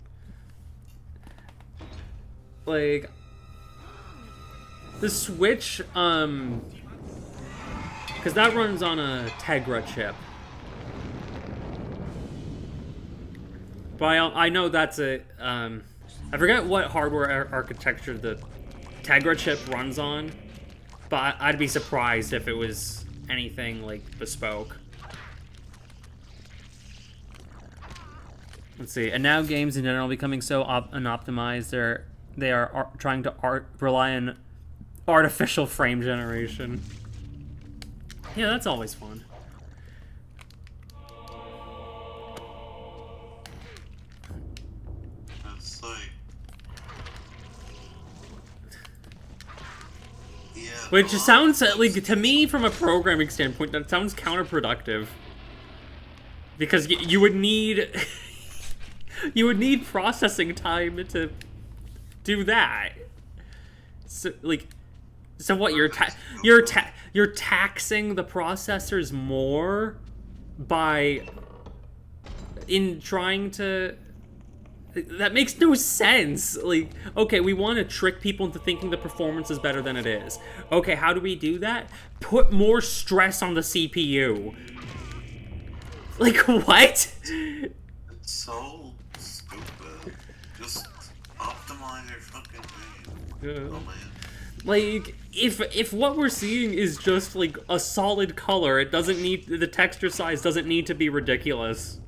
Like, the Switch, because that runs on a Tegra chip. But I know that's a, I forget what hardware architecture the Tegra chip runs on, but I'd be surprised if it was anything, like, bespoke. Let's see, and now games in general becoming so unoptimized, they are trying to rely on artificial frame generation. Yeah, that's always fun. It's like... Yeah, which sounds, like, to me, from a programming standpoint, that sounds counterproductive. Because you would need... you would need processing time to do that. So, like... So what, you're taxing the processors more by trying to... That makes no sense. Like, okay, we want to trick people into thinking the performance is better than it is. Okay, how do we do that? Put more stress on the CPU. Like, what? It's so stupid. Just optimize your fucking game. Oh, man. Like, if what we're seeing is just, like, a solid color, it doesn't need... The texture size doesn't need to be ridiculous.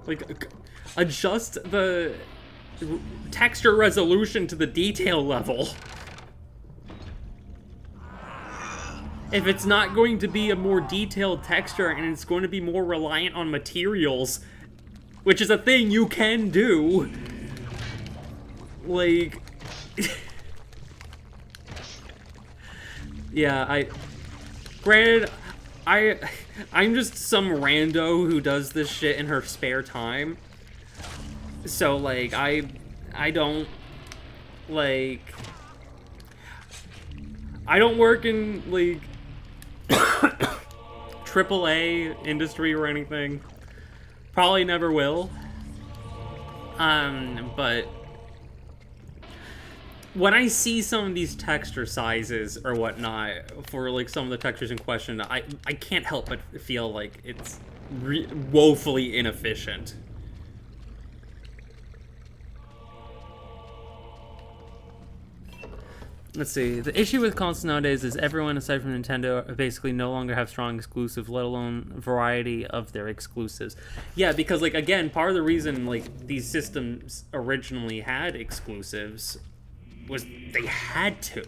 Like, adjust the texture resolution to the detail level. If it's not going to be a more detailed texture and it's going to be more reliant on materials, which is a thing you can do... Like, yeah, granted, I'm just some rando who does this shit in her spare time. So, like, I don't, like, I don't work in, like, AAA industry or anything. Probably never will. But when I see some of these texture sizes or whatnot for, like, some of the textures in question, I can't help but feel like it's woefully inefficient. Let's see. The issue with consoles nowadays is everyone aside from Nintendo basically no longer have strong exclusive, let alone variety of their exclusives. Yeah, because, like, again, part of the reason, like, these systems originally had exclusives was they had to.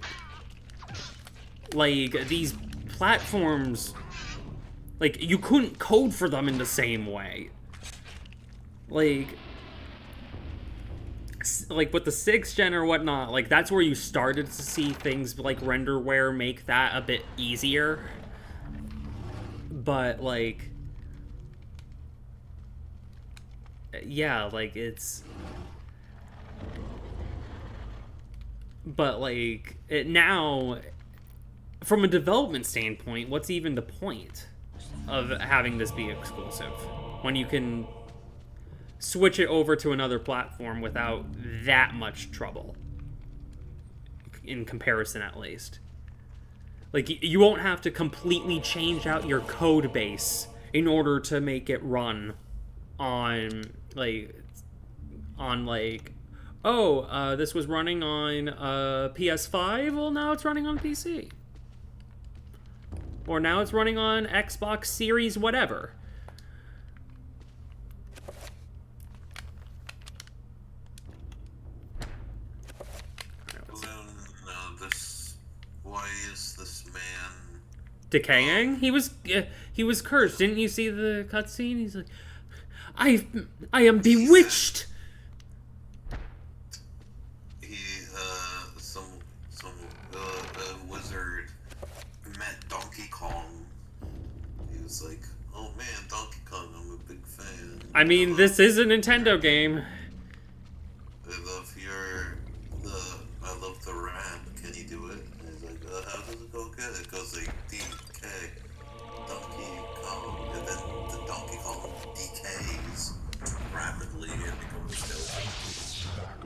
Like, these platforms, like, you couldn't code for them in the same way. Like with the 6th gen or whatnot, like, that's where you started to see things like renderware make that a bit easier. But, like, yeah, like, it's... But, like, now, from a development standpoint, what's even the point of having this be exclusive when you can switch it over to another platform without that much trouble, in comparison at least? Like, you won't have to completely change out your code base in order to make it run on, like, oh, this was running on PS5, well, now it's running on PC. Or now it's running on Xbox Series whatever. Why is this man decaying? He was cursed. Didn't you see the cutscene? He's like, I am bewitched. Some wizard met Donkey Kong. He was like, oh man, Donkey Kong, I'm a big fan. I mean, this is a Nintendo game. I love the ramp. Can you do it? And he's like, how does it go good? It goes like DK, Donkey Kong, and then the Donkey Kong decays rapidly and becomes skeleton.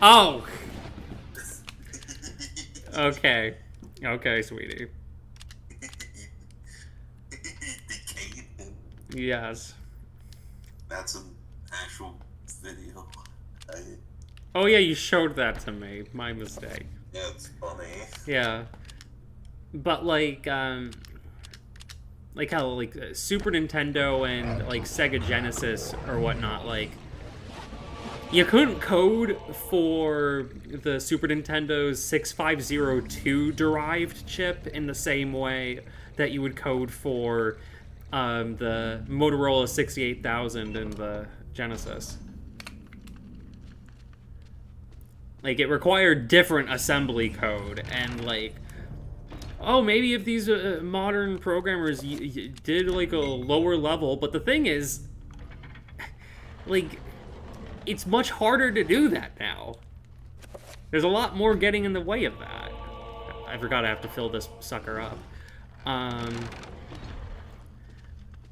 Oh. Okay. Okay, sweetie. Decayed him. Yes. That's an actual video. Oh yeah, you showed that to me. My mistake. Yeah, it's funny. Yeah. But like how like Super Nintendo and like Sega Genesis or whatnot, like you couldn't code for the Super Nintendo's 6502 derived chip in the same way that you would code for the Motorola 68000 and the Genesis. Like, it required different assembly code, and like, oh, maybe if these modern programmers did like a lower level, but the thing is, like, it's much harder to do that now. There's a lot more getting in the way of that. I forgot I have to fill this sucker up.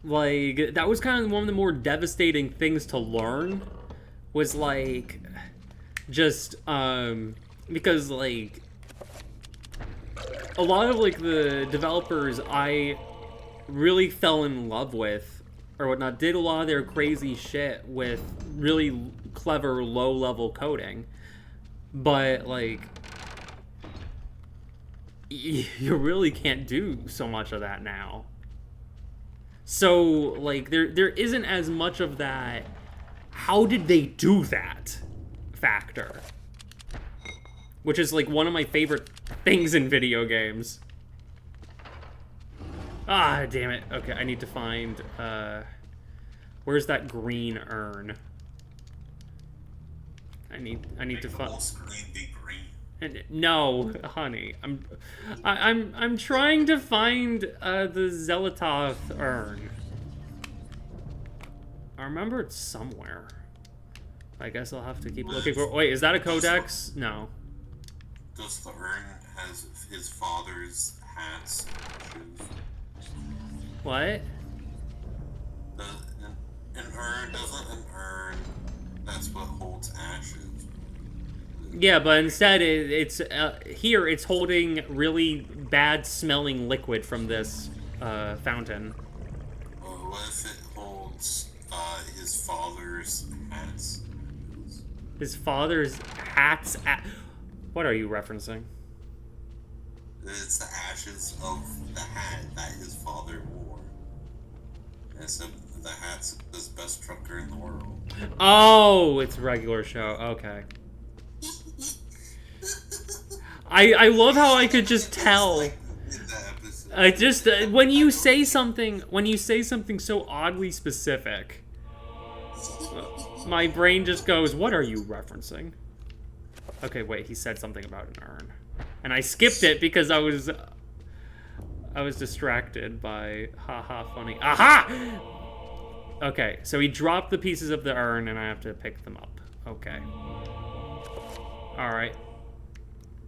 Like, that was kind of one of the more devastating things to learn, was like, just, because, like, a lot of, like, the developers I really fell in love with, or whatnot, did a lot of their crazy shit with really clever low-level coding, but, like, you really can't do so much of that now. So, like, there isn't as much of that, how did they do that factor, which is like one of my favorite things in video games. Ah, damn it. Okay, I need to find where's that green urn? I need to find. And no, honey, I'm trying to find the Zelatoth urn. I remember it's somewhere. I guess I'll have to keep looking for. Wait, is that a codex? No. Does the urn has his father's hats? What? An urn doesn't an urn. That's what holds ashes. Yeah, but instead it's here. It's holding really bad-smelling liquid from this fountain. What if it holds his father's hats? His father's hats. What are you referencing? It's the ashes of the hat that his father wore. And so the hat's his best trucker in the world. Oh, it's a regular show. Okay. I love how I could just tell. I just when you say something so oddly specific, my brain just goes, "What are you referencing?" Okay, wait, he said something about an urn, and I skipped it because I was distracted by haha funny. Aha! Okay, so he dropped the pieces of the urn, and I have to pick them up. Okay. All right.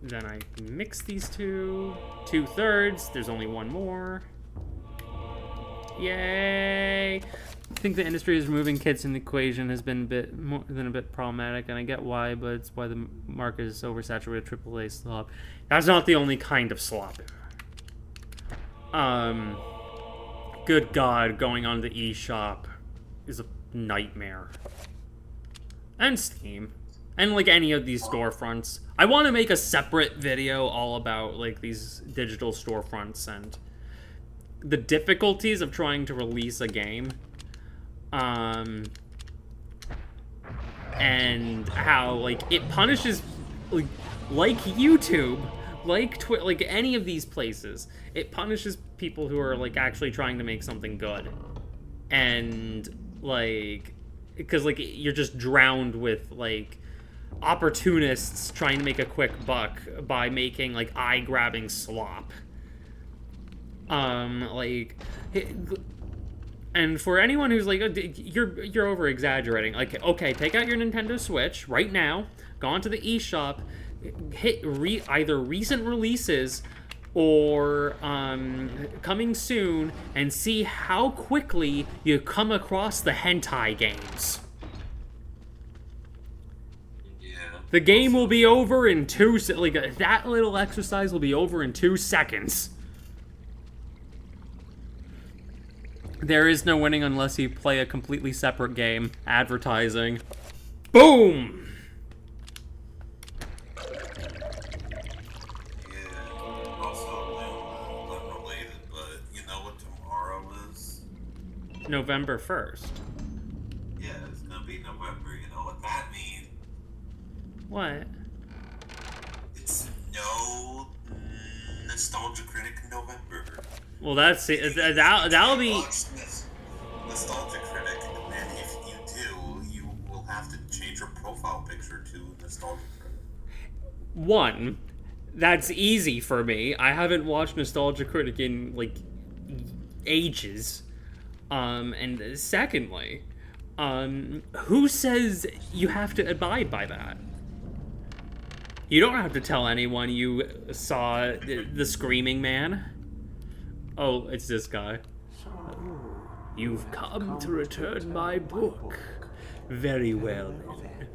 Then I mix these two. 2/3. There's only one more. Yay! think the industry is removing kids from the equation has been a bit problematic, and I get why, but it's why the market is oversaturated with AAA slop. That's not the only kind of slop. Good God, going on the eShop is a nightmare. And Steam. And, like, any of these storefronts. I want to make a separate video all about, like, these digital storefronts and the difficulties of trying to release a game. And how, like, it punishes, like YouTube, like any of these places, it punishes people who are, like, actually trying to make something good. And, like, because, like, you're just drowned with, like, opportunists trying to make a quick buck by making, like, eye-grabbing slop. And for anyone who's like, oh, you're over-exaggerating, like, okay, take out your Nintendo Switch right now, go onto the eShop, hit either recent releases or coming soon, and see how quickly you come across the hentai games. The game will be over in that little exercise will be over in 2 seconds. There is no winning unless you play a completely separate game. Advertising. Boom! Yeah, also unrelated, but you know what tomorrow is? November 1st. Yeah, it's gonna be November. You know what that means? What? It's no Nostalgia Critic November. Well, that's it. That'll be. Nostalgia Critic, and if you do, you will have to change your profile picture to Nostalgia Critic. One, that's easy for me. I haven't watched Nostalgia Critic in, like, ages. And secondly, who says you have to abide by that? You don't have to tell anyone you saw the Screaming Man. Oh, it's this guy. You've come to return my book. Very well, then.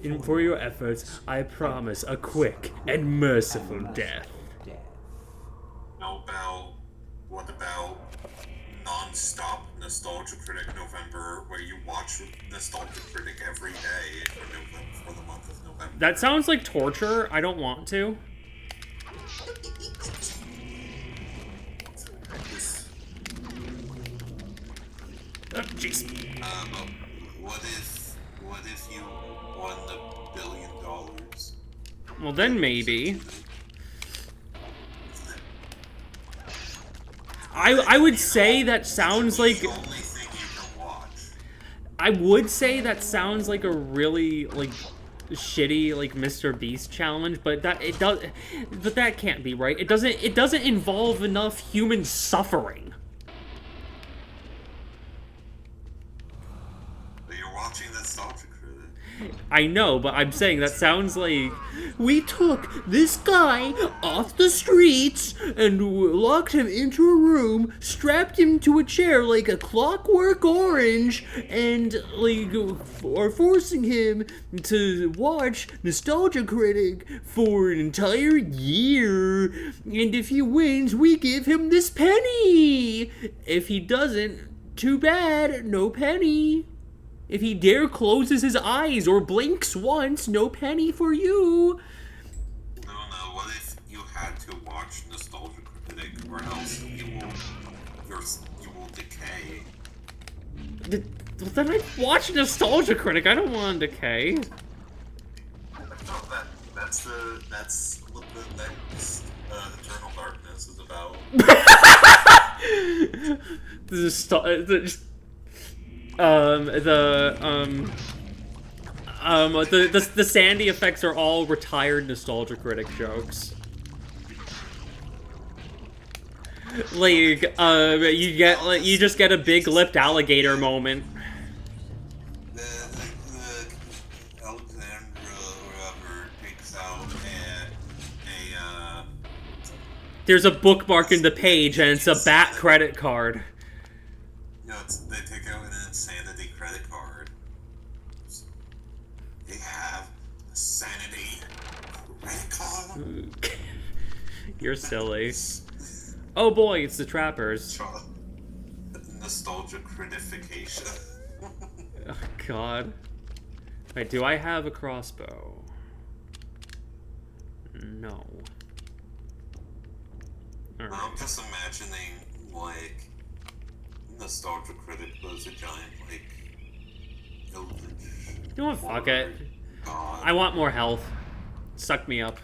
And for your efforts, I promise a quick and merciful death. What about non-stop Nostalgia Critic November, where you watch Nostalgia Critic every day for the month of November? That sounds like torture. I don't want to. Oh, jeez. What if you won $1 billion? Well, then maybe. I would say that sounds like. I would say that sounds like a really, like, shitty, like, Mr. Beast challenge, but that can't be right. It doesn't involve enough human suffering. I know, but I'm saying that sounds like we took this guy off the streets and locked him into a room, strapped him to a chair like a Clockwork Orange, and are forcing him to watch Nostalgia Critic for an entire year. And if he wins, we give him this penny. If he doesn't, too bad, no penny. If he dare closes his eyes or blinks once, no penny for you. No, what if you had to watch Nostalgia Critic, or else you will decay? Then I watch Nostalgia Critic. I don't want to decay. No, that's what the next Eternal Darkness is about. The Sandy effects are all retired Nostalgia Critic jokes. Like, you just get a big-lipped alligator moment. There's a bookmark in the page, and it's a bat credit card. Yeah, they take out an You're silly. Oh boy, it's the trappers. Nostalgia critification. Oh god. Wait, do I have a crossbow? No. Alright. I'm just imagining, like, Nostalgia Critic was a giant, like, eldritch. You know what? Fuck it. God. I want more health. Suck me up.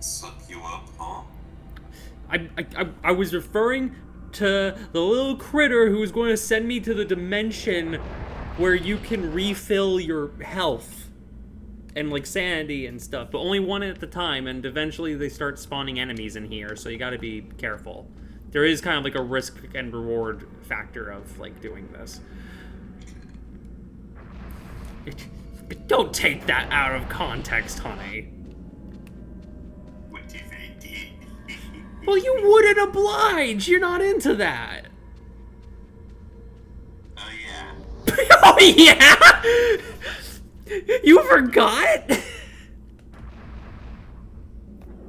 Suck you up, huh? I was referring to the little critter who was going to send me to the dimension where you can refill your health and like sanity and stuff, but only one at a time, and eventually they start spawning enemies in here, so you gotta be careful. There is kind of like a risk and reward factor of like doing this. Don't take that out of context, honey. Well, you wouldn't oblige. You're not into that. Oh yeah. Oh yeah. You forgot?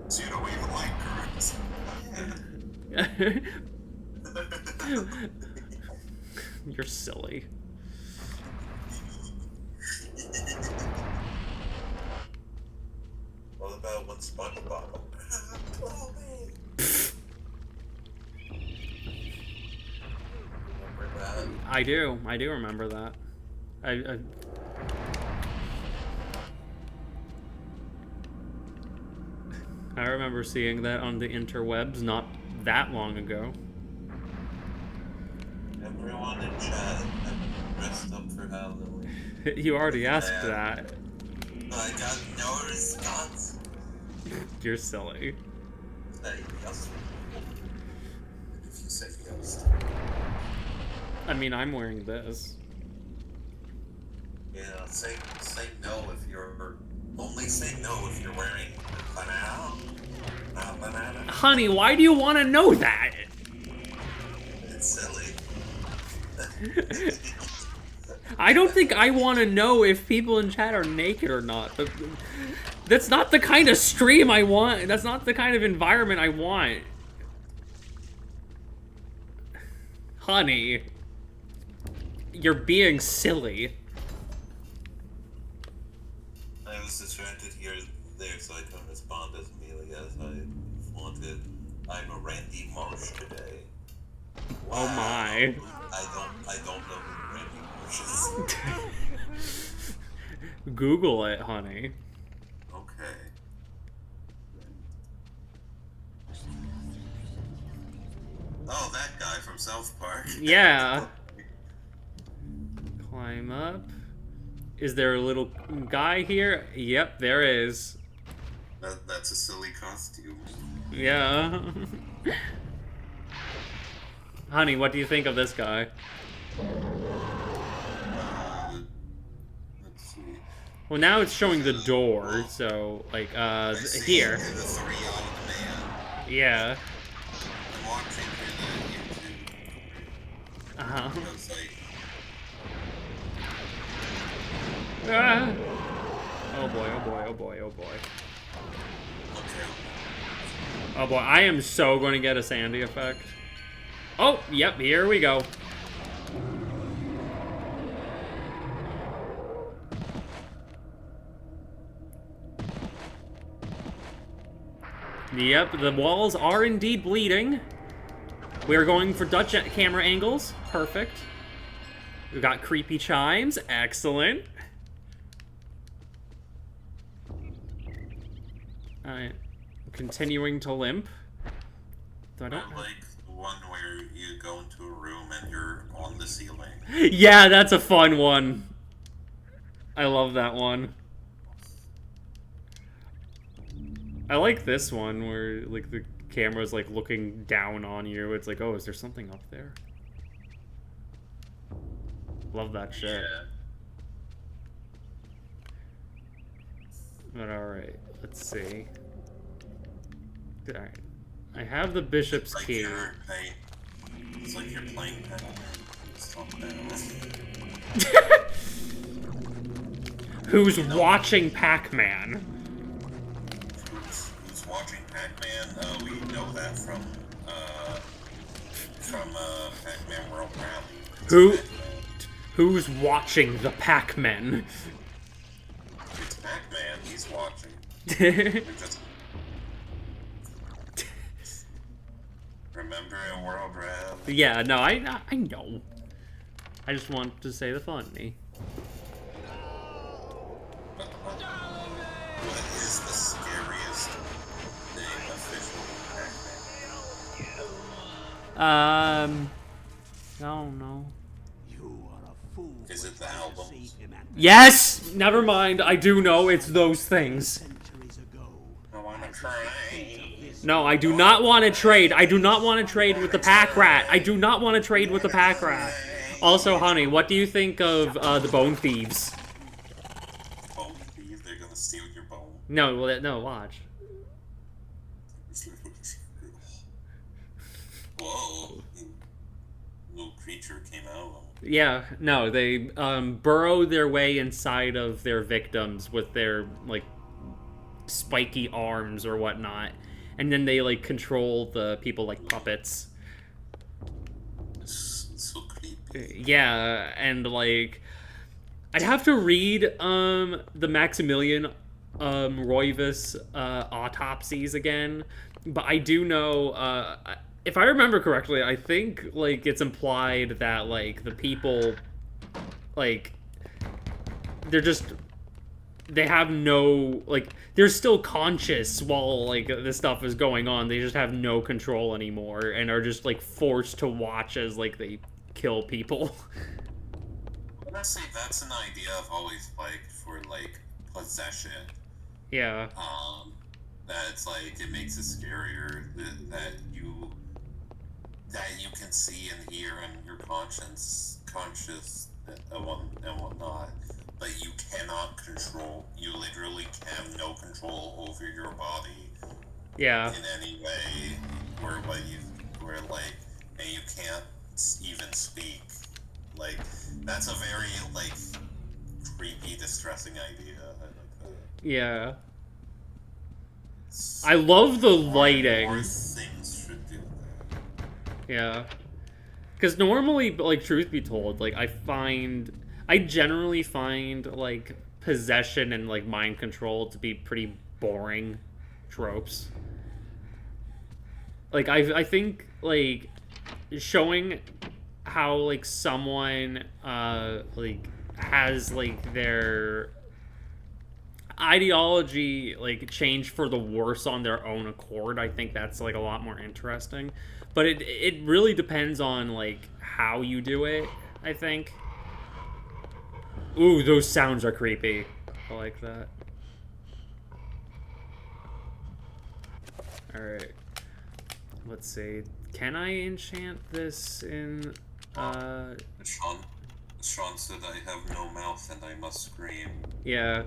So you don't even like girls. You're silly. What about when SpongeBob? Remember that? I do remember that. I remember seeing that on the interwebs not that long ago. Everyone in chat dressed up for Halloween. You already asked that. I got no response. You're silly. Say yes. If you say yes. I mean, I'm wearing this. Yeah, say no if you're... Only say no if you're wearing banana. Not banana. Honey, why do you want to know that? It's silly. I don't think I want to know if people in chat are naked or not. That's not the kind of stream I want. That's not the kind of environment I want. Honey, you're being silly. I was distracted here there, so I couldn't respond as immediately as I wanted. I'm a Randy Marsh today. Wow. Oh my. I don't know who Randy Marsh is. Google it, honey. Okay. Oh, that guy from South Park. Yeah. Climb up. Is there a little guy here? Yep, there is. That's a silly costume. Yeah. Honey, what do you think of this guy? Let's see. Well, now it's showing the door, so, like, here. The three-eyed man. Yeah. I'm watching YouTube. Uh-huh. It's like, Ah. Oh boy, oh boy, oh boy, oh boy. okay. Oh boy, I am so going to get a Sandy effect. Oh, yep, here we go. Yep, the walls are indeed bleeding. We're going for Dutch camera angles. Perfect. We've got creepy chimes. Excellent. Alright. Continuing to limp. I like the one where you go into a room and you're on the ceiling. Yeah, that's a fun one. I love that one. I like this one where like the camera's like looking down on you. It's like, oh, is there something up there? Love that shit. Yeah. But alright, let's see. Alright. I have the bishop's key. It's like you're playing Who's watching Pac-Man? Who's know that from Pac-Man World Rally. Who's watching the Pac-Man? It's Pac-Man. He's watching. Remember in World Rally? Yeah, no, I know. I just want to say the funny. What is the scariest thing official Pac-Man? I don't know. Is it the album? Yes! Never mind, I do know it's those things. I wanna try. No, I do not want to trade. I do not want to trade with the pack rat. I do not want to trade with the pack rat. Also, honey, what do you think of the bone thieves? Bone thieves? They're gonna steal your bone? No, well, no, watch. Whoa. Little creature came out. Yeah, no, they burrow their way inside of their victims with their, like, spiky arms or whatnot. And then they, like, control the people like puppets. So creepy. Yeah, and, like, I'd have to read, the Maximilian, Roivas, autopsies again. But I do know, if I remember correctly, I think, like, it's implied that, like, the people, like, they have no, like, they're still conscious while, like, this stuff is going on. They just have no control anymore and are just, like, forced to watch as, like, they kill people. Honestly, that's an idea I've always liked for, like, possession. Yeah. That it's like, it makes it scarier that you can see and hear and you're conscious and whatnot. But you cannot control, you literally have no control over your body. Yeah. In any way, and you can't even speak. Like, that's a very, like, creepy, distressing idea. I like that. Yeah. I love the lighting. More things should do that. Yeah. Because normally, like, truth be told, like, I generally find, like, possession and, like, mind control to be pretty boring tropes. Like, I think, like, showing how, like, someone, like, has, like, their ideology, like, change for the worse on their own accord, I think that's, like, a lot more interesting. But it really depends on, like, how you do it, I think. Ooh, those sounds are creepy. I like that. Alright. Let's see. Can I enchant this in, Sean said I have no mouth and I must scream. Yeah.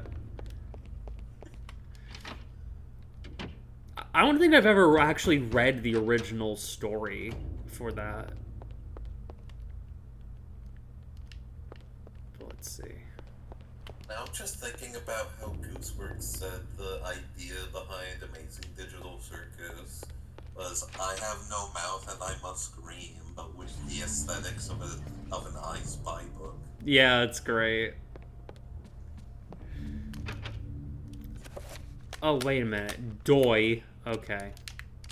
I don't think I've ever actually read the original story for that. Let's see. Now I'm just thinking about how Gooseworks said the idea behind Amazing Digital Circus was I have no mouth and I must scream, but with the aesthetics of an I Spy book. Yeah, it's great. Oh, wait a minute. Doi. Okay.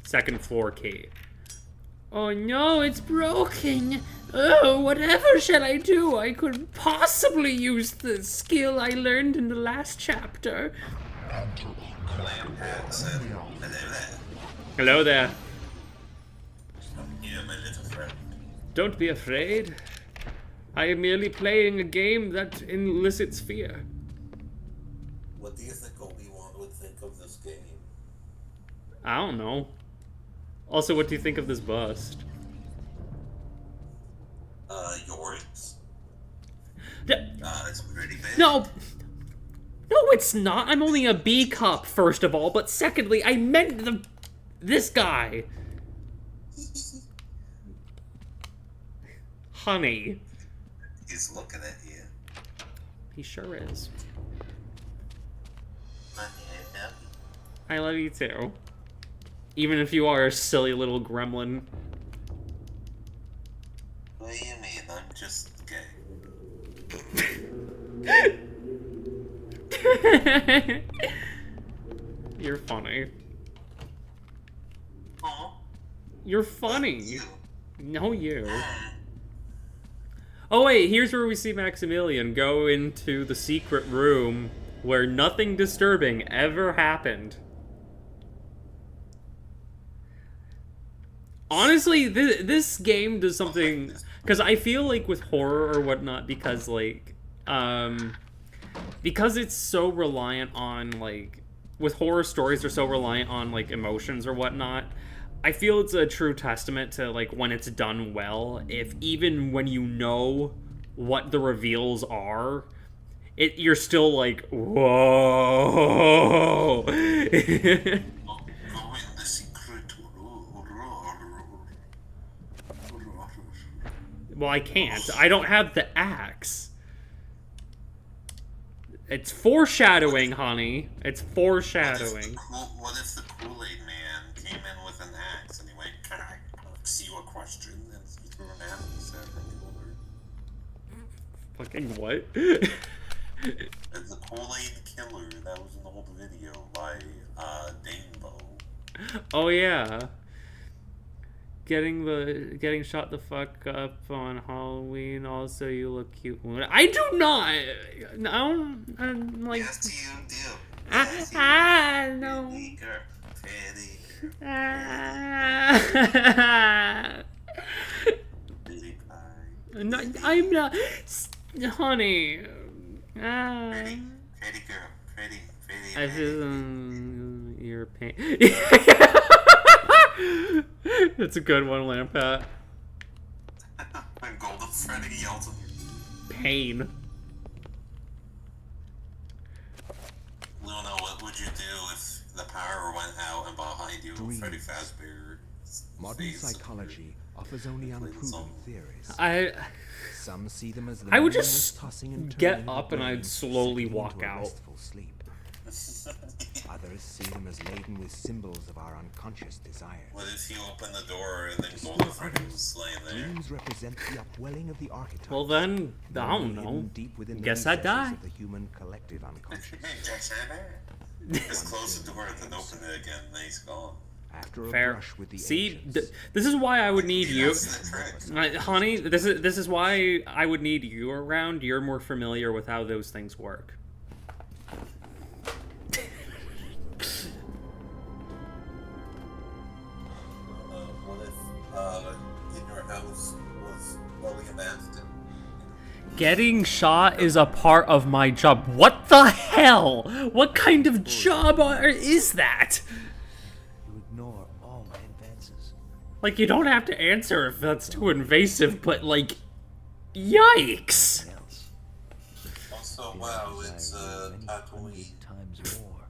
Second floor key. Oh no, it's broken! Oh, whatever shall I do? I could possibly use the skill I learned in the last chapter. Hello there. Yeah, my little friend. Don't be afraid. I am merely playing a game that elicits fear. What do you think Obi-Wan would think of this game? I don't know. Also, what do you think of this bust? Yours? It's pretty big. No! No, it's not. I'm only a B cup, first of all, but secondly, I meant this guy. Honey. He's looking at you. He sure is. Honey, I'm happy. I love you too. Even if you are a silly little gremlin. What do you mean? I'm just gay. You're funny. Aw. You're funny. No, you. Oh wait, here's where we see Maximilian go into the secret room where nothing disturbing ever happened. Honestly, this game does something, because I feel like with horror or whatnot, because like, because it's so reliant on like, with horror stories, they're so reliant on like emotions or whatnot. I feel it's a true testament to like when it's done well. If even when you know what the reveals are, you're still like, whoa. Well, I can't. I don't have the axe. It's foreshadowing, honey. It's foreshadowing. What if the Kool-Aid man came in with an axe and he went, "Can I ask you a question?" And he threw an axe and said, Fucking what? It's the Kool-Aid Killer. That was an old video by Danebo. Oh yeah. Getting shot the fuck up on Halloween. Also, you look cute. I do not. No, I'm like. Yes, you do. No. No, I'm not, honey. Pretty girl, pretty. I feel your pain. That's a good one, Lampat. When Golden Freddy yells at you. Pain. Luna, what would you do if the power went out and behind you Freddy Fazbear? Modern psychology offers only unproven theories. Some see them as the I would just tossing and get up and I'd slowly walk out. Sleep. Others see them as laden with symbols of our unconscious desires. What if you open the door and then Golden Freddy was slain there? Dreams represent the upwelling of the archetypes. Well then, I don't know. Guess I die. The human collective unconscious. Just close the door and then open it again, and he's gone. After a Fair. brush with the See, this is why I would need you, honey. This is why I would need you around. You're more familiar with how those things work. What if in your house was William Afton? Getting shot is a part of my job. What the hell? What kind of job is that? You ignore all my advances. Like, you don't have to answer if that's too invasive, but like, yikes. Also, wow, it's Tatooine. Times more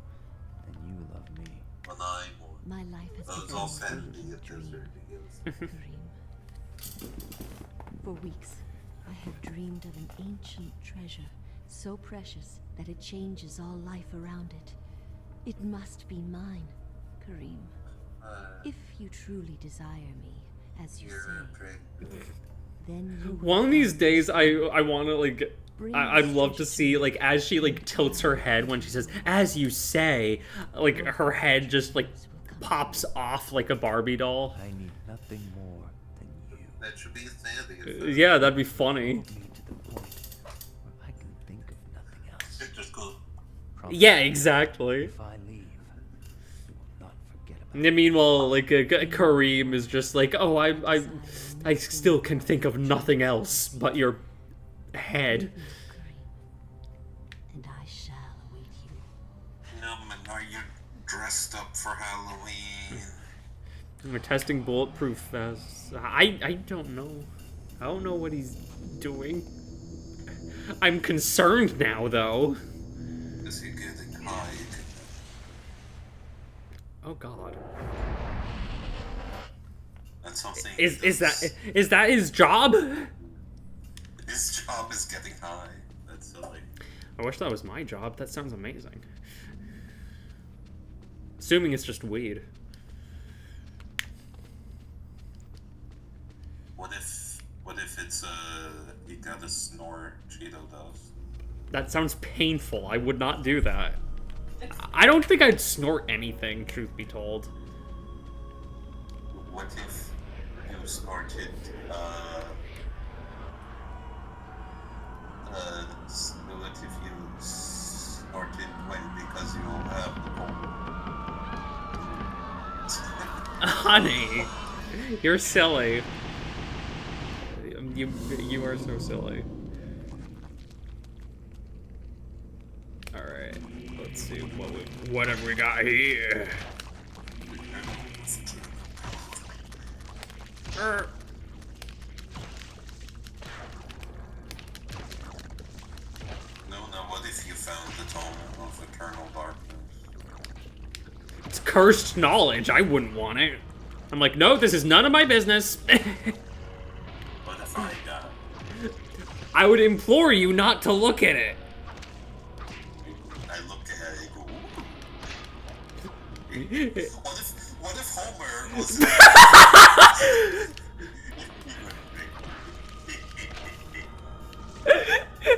than you love me. When I won. My life has So it's become all a Sanity dream. at Desert. For weeks, I have dreamed of an ancient treasure, so precious that it changes all life around it. It must be mine, Kareem. If you truly desire me, as you say, then you One of these days, I want to like, I'd love to see like as she like tilts her head when she says "as you say," like her head just like pops off like a Barbie doll. I need nothing more than you. That should be Sanity. Yeah, that'd be funny. Me to the point where I can think of nothing else. Just go. Yeah, exactly. If I leave, you will not forget about And then meanwhile, like Kareem is just like, oh, I still can think of nothing else but your head. and I shall await you. No, man, are you dressed up for Halloween? We're testing bulletproof vests. I don't know. I don't know what he's doing. I'm concerned now, though. Is he getting high? Oh God. That's something. Is that his job? His job is getting high. That's silly. I wish that was my job. That sounds amazing. Assuming it's just weed. What if it's you gotta snort Cheeto dust? That sounds painful. I would not do that. I don't think I'd snort anything, truth be told. What if you snorted, what if you snorted when because you don't have the bone? Honey, you're silly. You are so silly. Alright, let's see what have we got here. No, what if you found the tome of eternal darkness? It's cursed knowledge. I wouldn't want it. I'm like, no, this is none of my business. What if I got it? I would implore you not to look at it. I look at it and go, what if Homer was...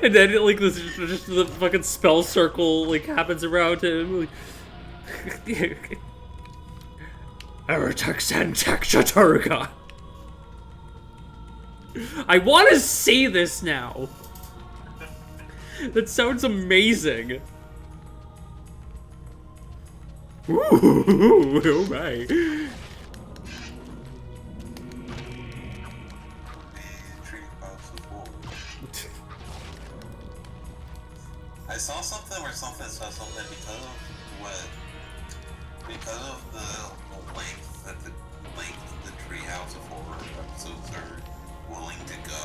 And then like this just the fucking spell circle like happens around him. Like, Aratak. I want to see this now. That sounds amazing. Ooh, oh my. I saw something where something saw something because of the length that the Treehouse of Horror episodes are willing to go.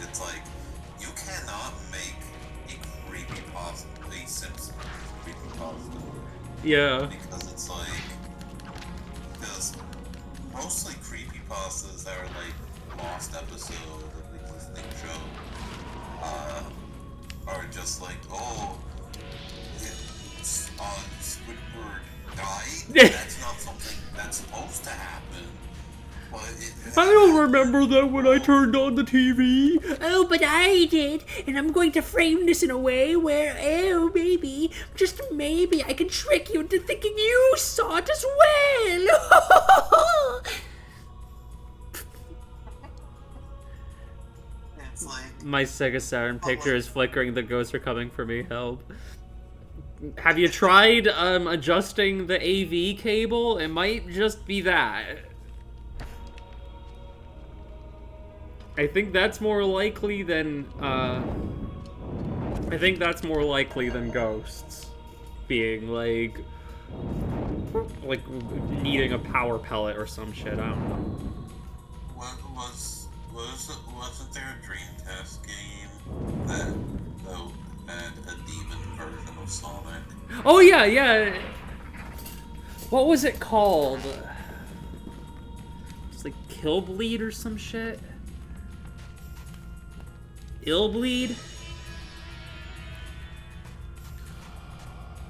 It's like you cannot make a creepypasta, a Simpsons creepypasta. Yeah. Because it's like, because mostly creepypastas that are like lost episode of the existing show, are just like, oh, Squidward died? That's not something that's supposed to happen. But I don't remember that when I turned on the TV. Oh, but I did, and I'm going to frame this in a way where, oh, maybe, just maybe, I can trick you into thinking you saw it as well. it's like, My Sega Saturn picture is flickering. The ghosts are coming for me. Help. Have you tried adjusting the AV cable? It might just be that. I think that's more likely than ghosts being like needing a power pellet or some shit. I don't know. Wasn't there a Dreamcast game that had a demon version of Sonic? Oh yeah. What was it called? It's like Killbleed or some shit. Illbleed?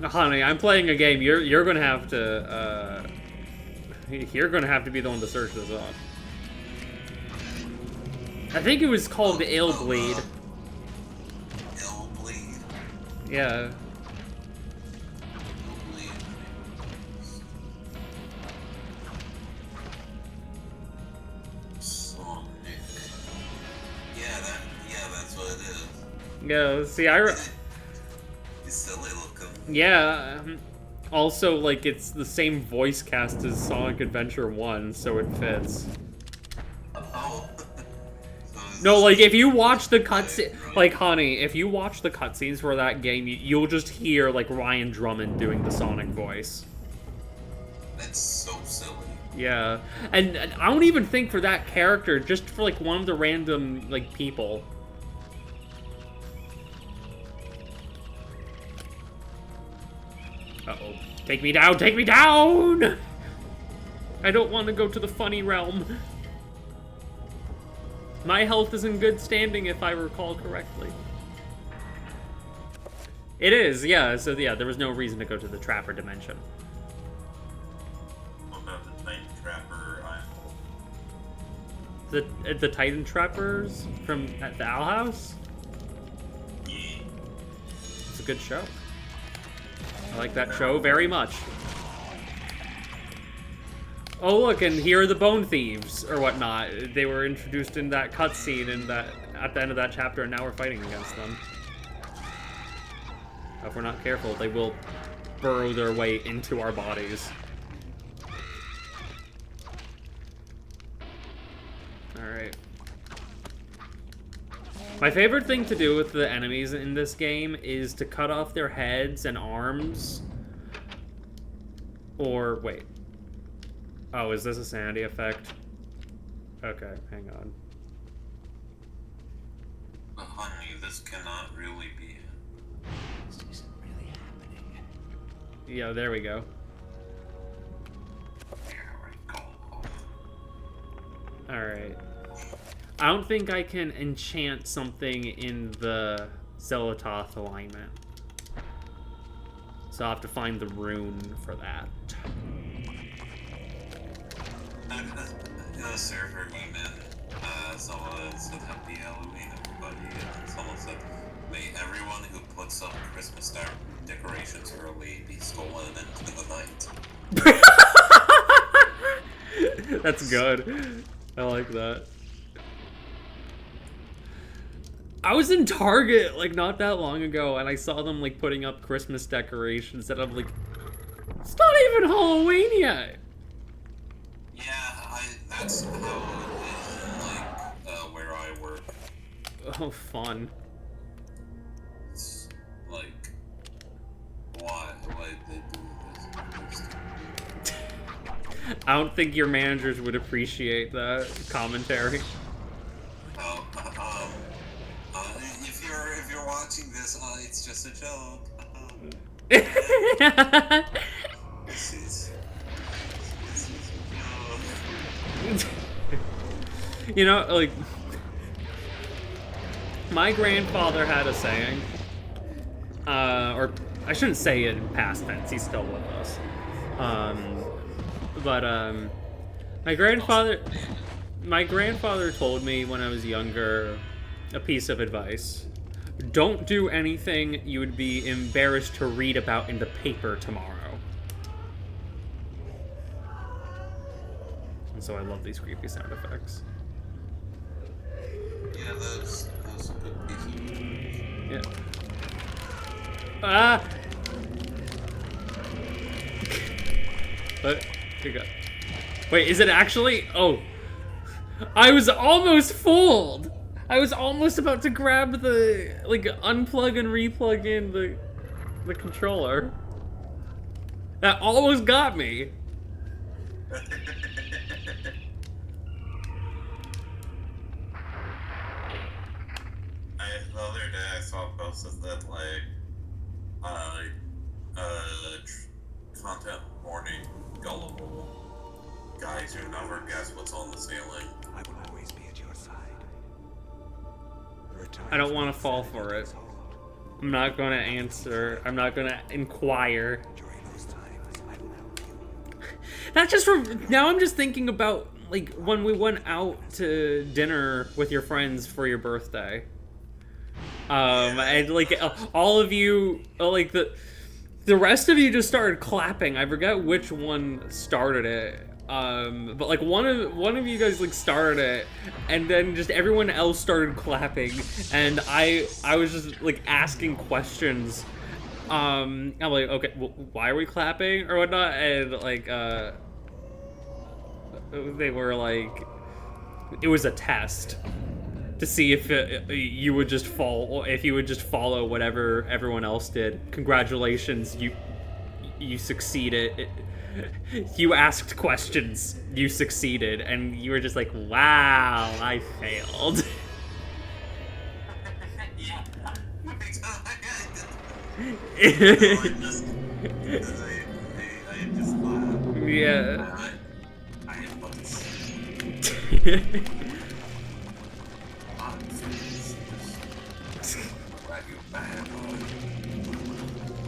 Honey, I'm playing a game. You're gonna have to be the one to search this up. I think it was called the Illbleed. Illbleed? Yeah. Yeah, see, He's silly looking. Yeah. Also, like, it's the same voice cast as Sonic Adventure 1, so it fits. Oh. No, like, if you watch the cutscene... Like, honey, if you watch the cutscenes for that game, you'll just hear, like, Ryan Drummond doing the Sonic voice. That's so silly. Yeah. And I don't even think for that character, just for, like, one of the random, like, people. Uh-oh. Take me down! Take me down! I don't want to go to the funny realm. My health is in good standing, if I recall correctly. It is, yeah. So, yeah, there was no reason to go to the Trapper dimension. What about the Night Trapper Island? The Titan Trappers from at the Owl House. It's a good show. I like that show very much. Oh look, and here are the Bone Thieves or whatnot. They were introduced in that cutscene in that at the end of that chapter, and now we're fighting against them. If we're not careful, they will burrow their way into our bodies. Alright. My favorite thing to do with the enemies in this game is to cut off their heads and arms. Or, wait. Oh, is this a sanity effect? Okay, hang on. But honey, this cannot really be it. This isn't really happening. Yeah, there we go. Here we go. Alright. I don't think I can enchant something in the Xelatoth alignment. So I'll have to find the rune for that. In a server email, someone said Happy Halloween, everybody, and someone said, may everyone who puts up Christmas decorations early be stolen into the night. That's good. I like that. I was in Target, like, not that long ago, and I saw them, like, putting up Christmas decorations, and I'm like, it's not even Halloween yet! Yeah, that's how it is, like, where I work. Oh, fun. It's, like, why they do this? I don't think your managers would appreciate that commentary. Oh, if you're watching this, it's just a joke. This is a joke. You know, like, my grandfather had a saying, or I shouldn't say it in past tense, he's still with us. My grandfather told me when I was younger a piece of advice. Don't do anything you would be embarrassed to read about in the paper tomorrow. And so I love these creepy sound effects. Yeah, that's a good piece of information. Yeah. Ah! What? Here you go. Wait, is it actually? Oh. I was almost fooled! I was almost about to grab the, like, unplug and replug in the controller. That almost got me. The other day I saw posts that, like, content warning, gullible guys who never guess what's on the ceiling. I will always be at your side. I don't want to fall for it. I'm not going to answer. I'm not going to inquire. That's just now I'm just thinking about, like, when we went out to dinner with your friends for your birthday. And, like, all of you, like, the rest of you just started clapping. I forget which one started it. But, like, one of you guys, like, started it, and then just everyone else started clapping, and I was just, like, asking questions. I'm like, okay, well, why are we clapping or whatnot? And, like, they were like, it was a test to see if you would just follow whatever everyone else did. Congratulations, you succeeded. You asked questions, you succeeded, and you were just like, wow, I failed. Yeah. Yeah.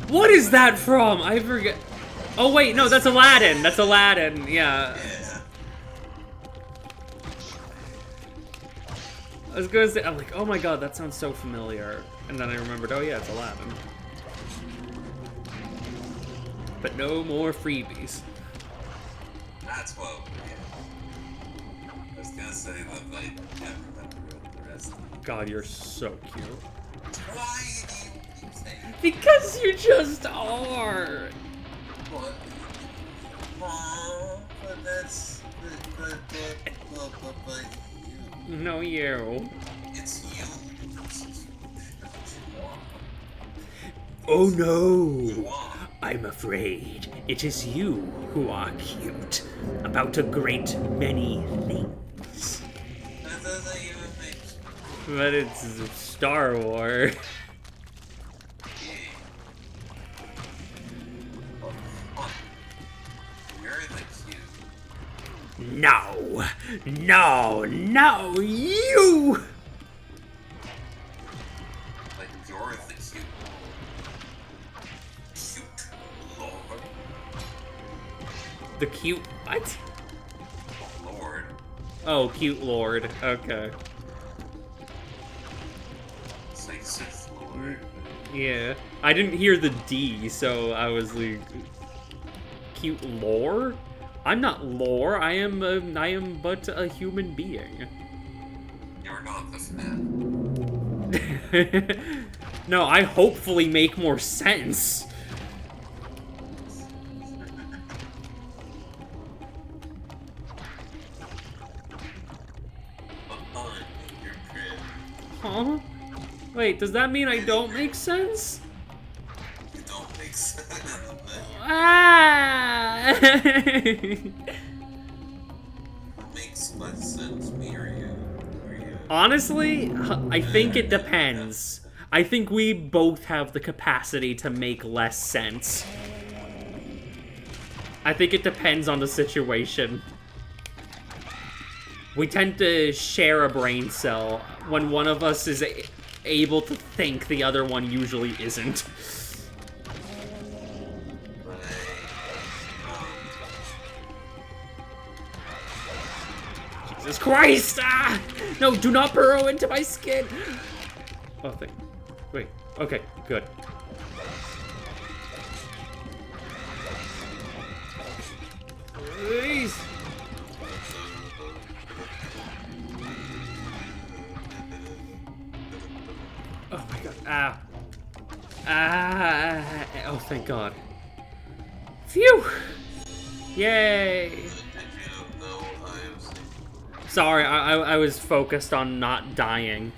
What is that from? I forget. Oh wait, no, that's Aladdin. That's Aladdin. Yeah. I was gonna say, I'm like, oh my god, that sounds so familiar. And then I remembered, oh yeah, it's Aladdin. But no more freebies. That's what. Yeah. I was gonna say that I can't remember the rest. God, you're so cute. Why do you keep saying that? Because you just are. What? But that's. But you. No, you. It's you. Oh no! I'm afraid it is you who are cute. About a great many things. That doesn't even make sense. But it's Star Wars. No! No! No! You! Like, you're the cute Lord. The cute what? Lord. Oh, cute Lord. Okay. It's like Sith Lord. Yeah. I didn't hear the D, so I was like, cute lore? I'm not lore. I am but a human being. You're not the fan. No, I hopefully make more sense. Huh? Wait, does that mean I don't make sense? You don't make sense. Ah! Makes less sense, me or you. Honestly, I think it depends. I think we both have the capacity to make less sense. I think it depends on the situation. We tend to share a brain cell. When one of us is able to think, the other one usually isn't. Jesus Christ! Ah! No, do not burrow into my skin! Oh, thank. Wait. Okay, good. Please! Oh my god. Ah. Ah. Oh, thank God. Phew! Yay! Sorry, I was focused on not dying.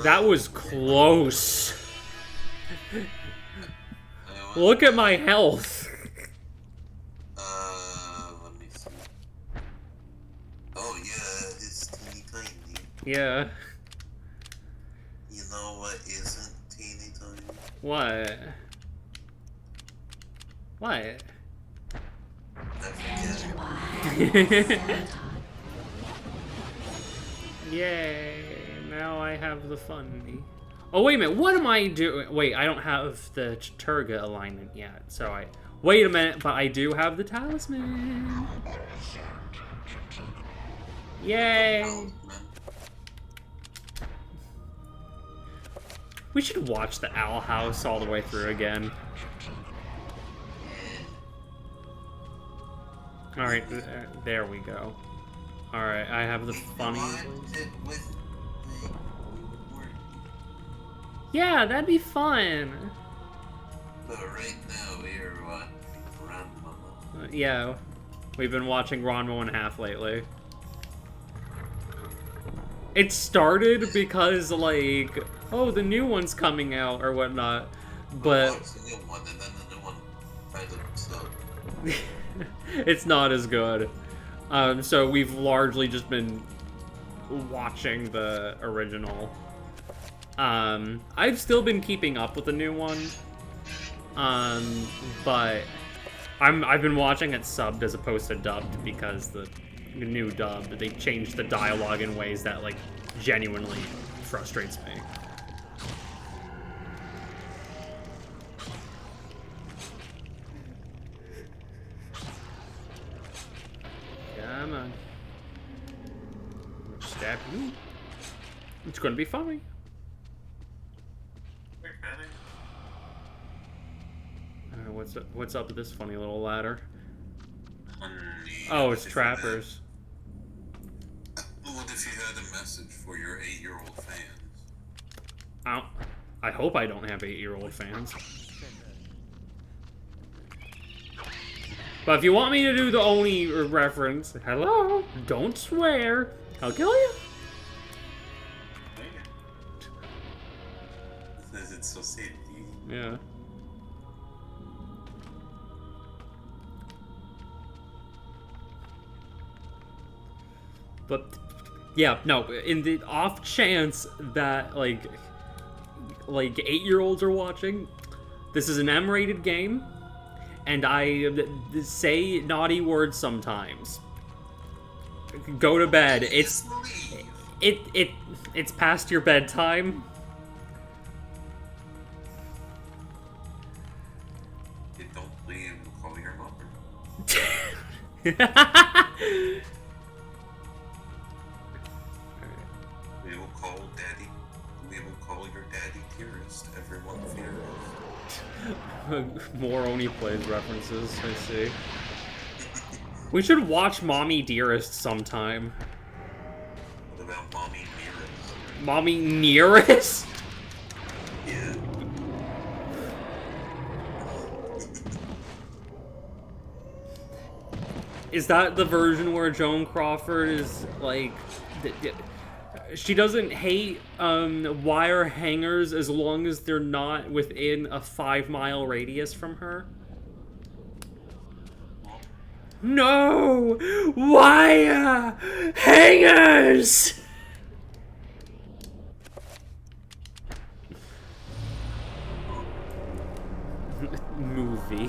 That was close. Look at my health. Let me see. Oh yeah, it's teeny tiny. Yeah. You know what isn't teeny tiny? What? What? Yay, now I have the funny. Oh, wait a minute, what am I doing? Wait, I don't have the Turga alignment yet, so I... Wait a minute, but I do have the talisman. Yay. We should watch the Owl House all the way through again. Alright, there we go. Alright, I have the funny... Yeah, that'd be fun! But right now we're watching Ranma. Yeah, we've been watching Ranma 1/2 lately. It started because, like, oh, the new one's coming out or whatnot, but... It's not as good. So we've largely just been watching the original. I've still been keeping up with the new one. But I've been watching it subbed as opposed to dubbed because the new dubbed, they changed the dialogue in ways that, like, genuinely frustrates me. Come on. stab you. It's gonna be funny. What's up with this funny little ladder? Oh, it's trappers. What if you had a message for your 8-year-old fans? I hope I don't have 8-year-old fans. But if you want me to do the only reference, hello, don't swear, I'll kill you. Because it's so safe. Yeah. But yeah, no, in the off chance that like 8-year-olds are watching, this is an M-rated game, and I say naughty words sometimes. Go to bed. It's past your bedtime. Don't leave. Call your mother. We will call Daddy. We will call your Daddy Dearest. Everyone fears. More Oni Plays references, I see. We should watch Mommy Dearest sometime. What about Mommy Nearest? Mommy Nearest? Yeah. Is that the version where Joan Crawford is like... She doesn't hate wire hangers as long as they're not within a 5-mile radius from her? No! Wire hangers! Movie.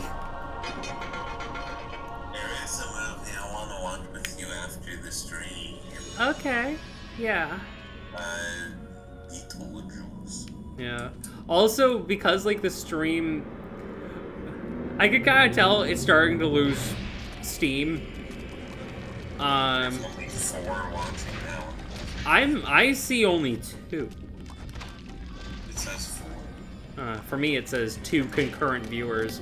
There is a movie I want to watch with you after the stream. Okay. Yeah. Beetlejuice. Yeah. Also, because, like, the stream... I could kind of tell it's starting to lose steam. There's only 4 watching now. I see only 2. It says 4. For me, it says 2 concurrent viewers.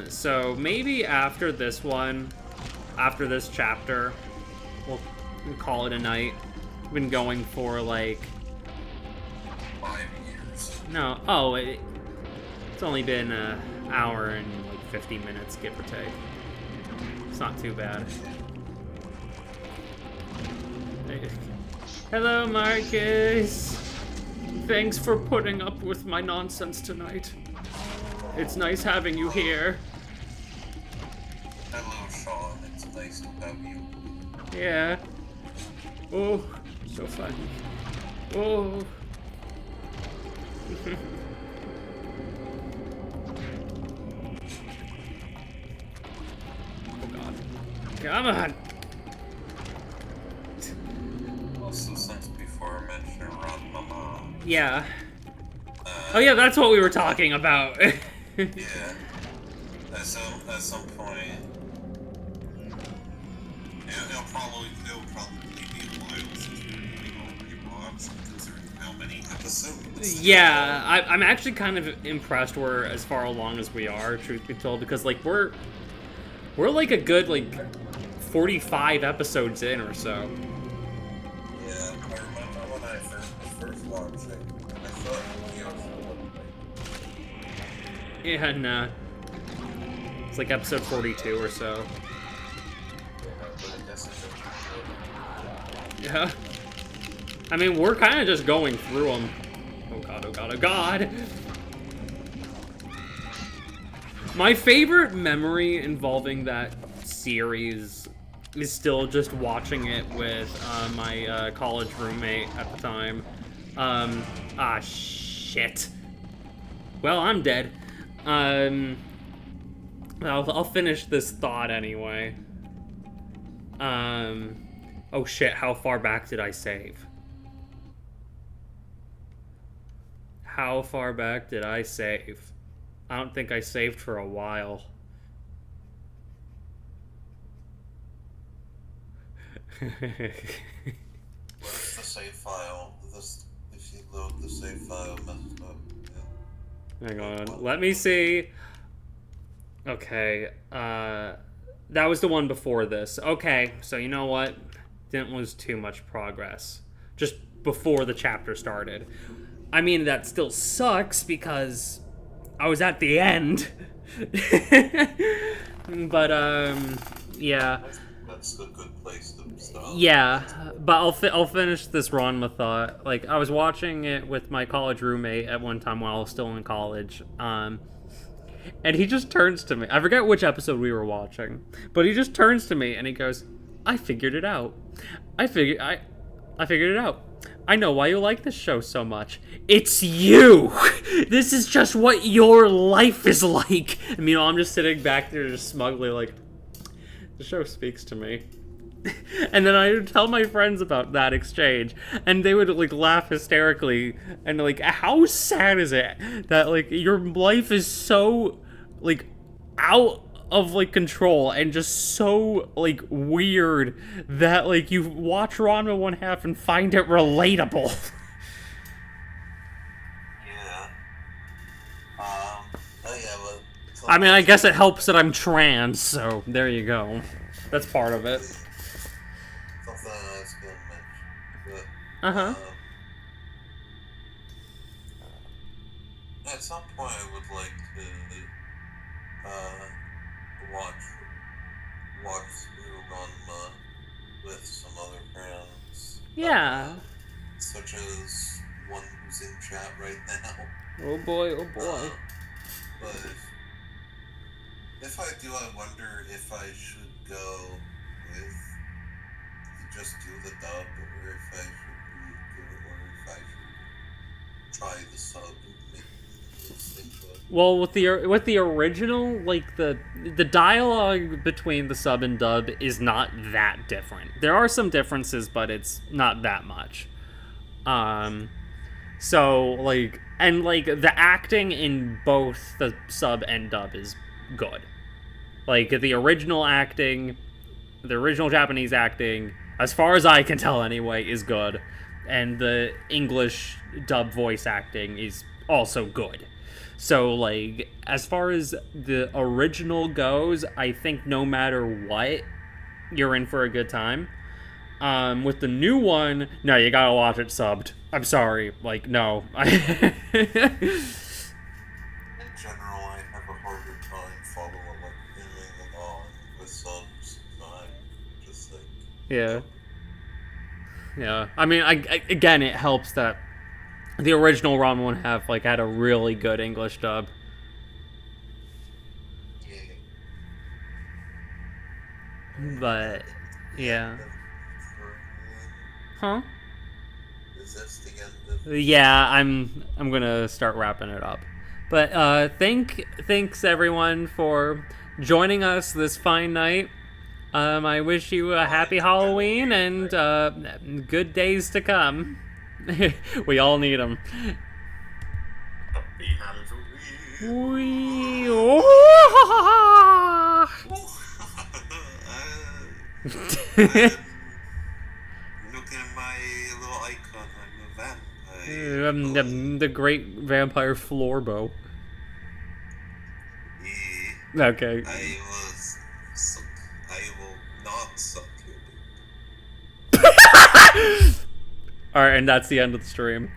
So maybe after this one, after this chapter, we'll call it a night. We've been going for like 5 years. no. Oh, it's only been an hour and like 50 minutes, give or take. It's not too bad. Hello, Marcus. Thanks for putting up with my nonsense tonight. It's nice having you here. Hello, Sean. It's nice to have you. Yeah. Oh, so funny. Oh. Oh God. Come on. Also, since before I mentioned Run Mama. Yeah. Oh yeah, that's what we were talking about. Yeah. At some point, it'll probably be a while since we watched, considering how many episodes. Yeah, I'm actually kind of impressed we're as far along as we are, truth be told, because like we're like a good like 45 episodes in or so. Yeah, I remember when I was first watching, I thought we also Yeah, and it's like episode 42 or so. Yeah. I mean, we're kind of just going through them. Oh God, oh God, oh God. My favorite memory involving that series is still just watching it with my college roommate at the time. Shit. Well, I'm dead. I'll finish this thought anyway. Oh shit, how far back did I save? How far back did I save? I don't think I saved for a while. file. If you load the save file, messed up. Yeah. Hang on. Let me see. Okay. That was the one before this. Okay, so you know what? Didn't lose too much progress. Just before the chapter started. I mean, that still sucks because I was at the end. But, yeah. That's a good place to stop. Yeah, but I'll finish this run with thought. Like, I was watching it with my college roommate at one time while I was still in college. And he just turns to me. I forget which episode we were watching, but he just turns to me and he goes, "I figured it out. I figured it out. I know why you like this show so much. It's you! This is just what your life is like." I mean, I'm just sitting back there just smugly like, the show speaks to me. And then I would tell my friends about that exchange, and they would, like, laugh hysterically, and, like, how sad is it that, like, your life is so, like, out of, like, control, and just so, like, weird that, like, you watch Ranma 1/2 and find it relatable. Yeah. Oh yeah, but... I mean, I guess it helps that I'm trans, so there you go. That's part of it. Something I was gonna mention, but... Uh-huh. At some point I would like to, watch through Ranma with some other friends. Yeah. Such as one who's in chat right now. Oh boy, oh boy. But if I do, I wonder if I should go with just do the dub, or if I should or if I should try the sub and make this thing good. Well, with the original, like the dialogue between the sub and dub is not that different. There are some differences, but it's not that much. So like, and like the acting in both the sub and dub is good. Like the original acting, the original Japanese acting, as far as I can tell anyway, is good, and the English dub voice acting is also good. So, like, as far as the original goes, I think no matter what, you're in for a good time. With the new one, no, you gotta watch it subbed. I'm sorry, like, no. In general, I have a harder time following along with subs, so I'm just like... Yeah. Yeah. I mean, again, it helps that the original Ranma 1/2 like had a really good English dub. But yeah. Huh? Is this the end of... Yeah, I'm gonna start wrapping it up. But thanks everyone for joining us this fine night. I wish you a happy Halloween and good days to come. We all need them. Happy Halloween! We Look at my little icon. I'm a vampire. I'm the great vampire Florbo. Yeah. Okay. I will not suck your dick. Alright, and that's the end of the stream.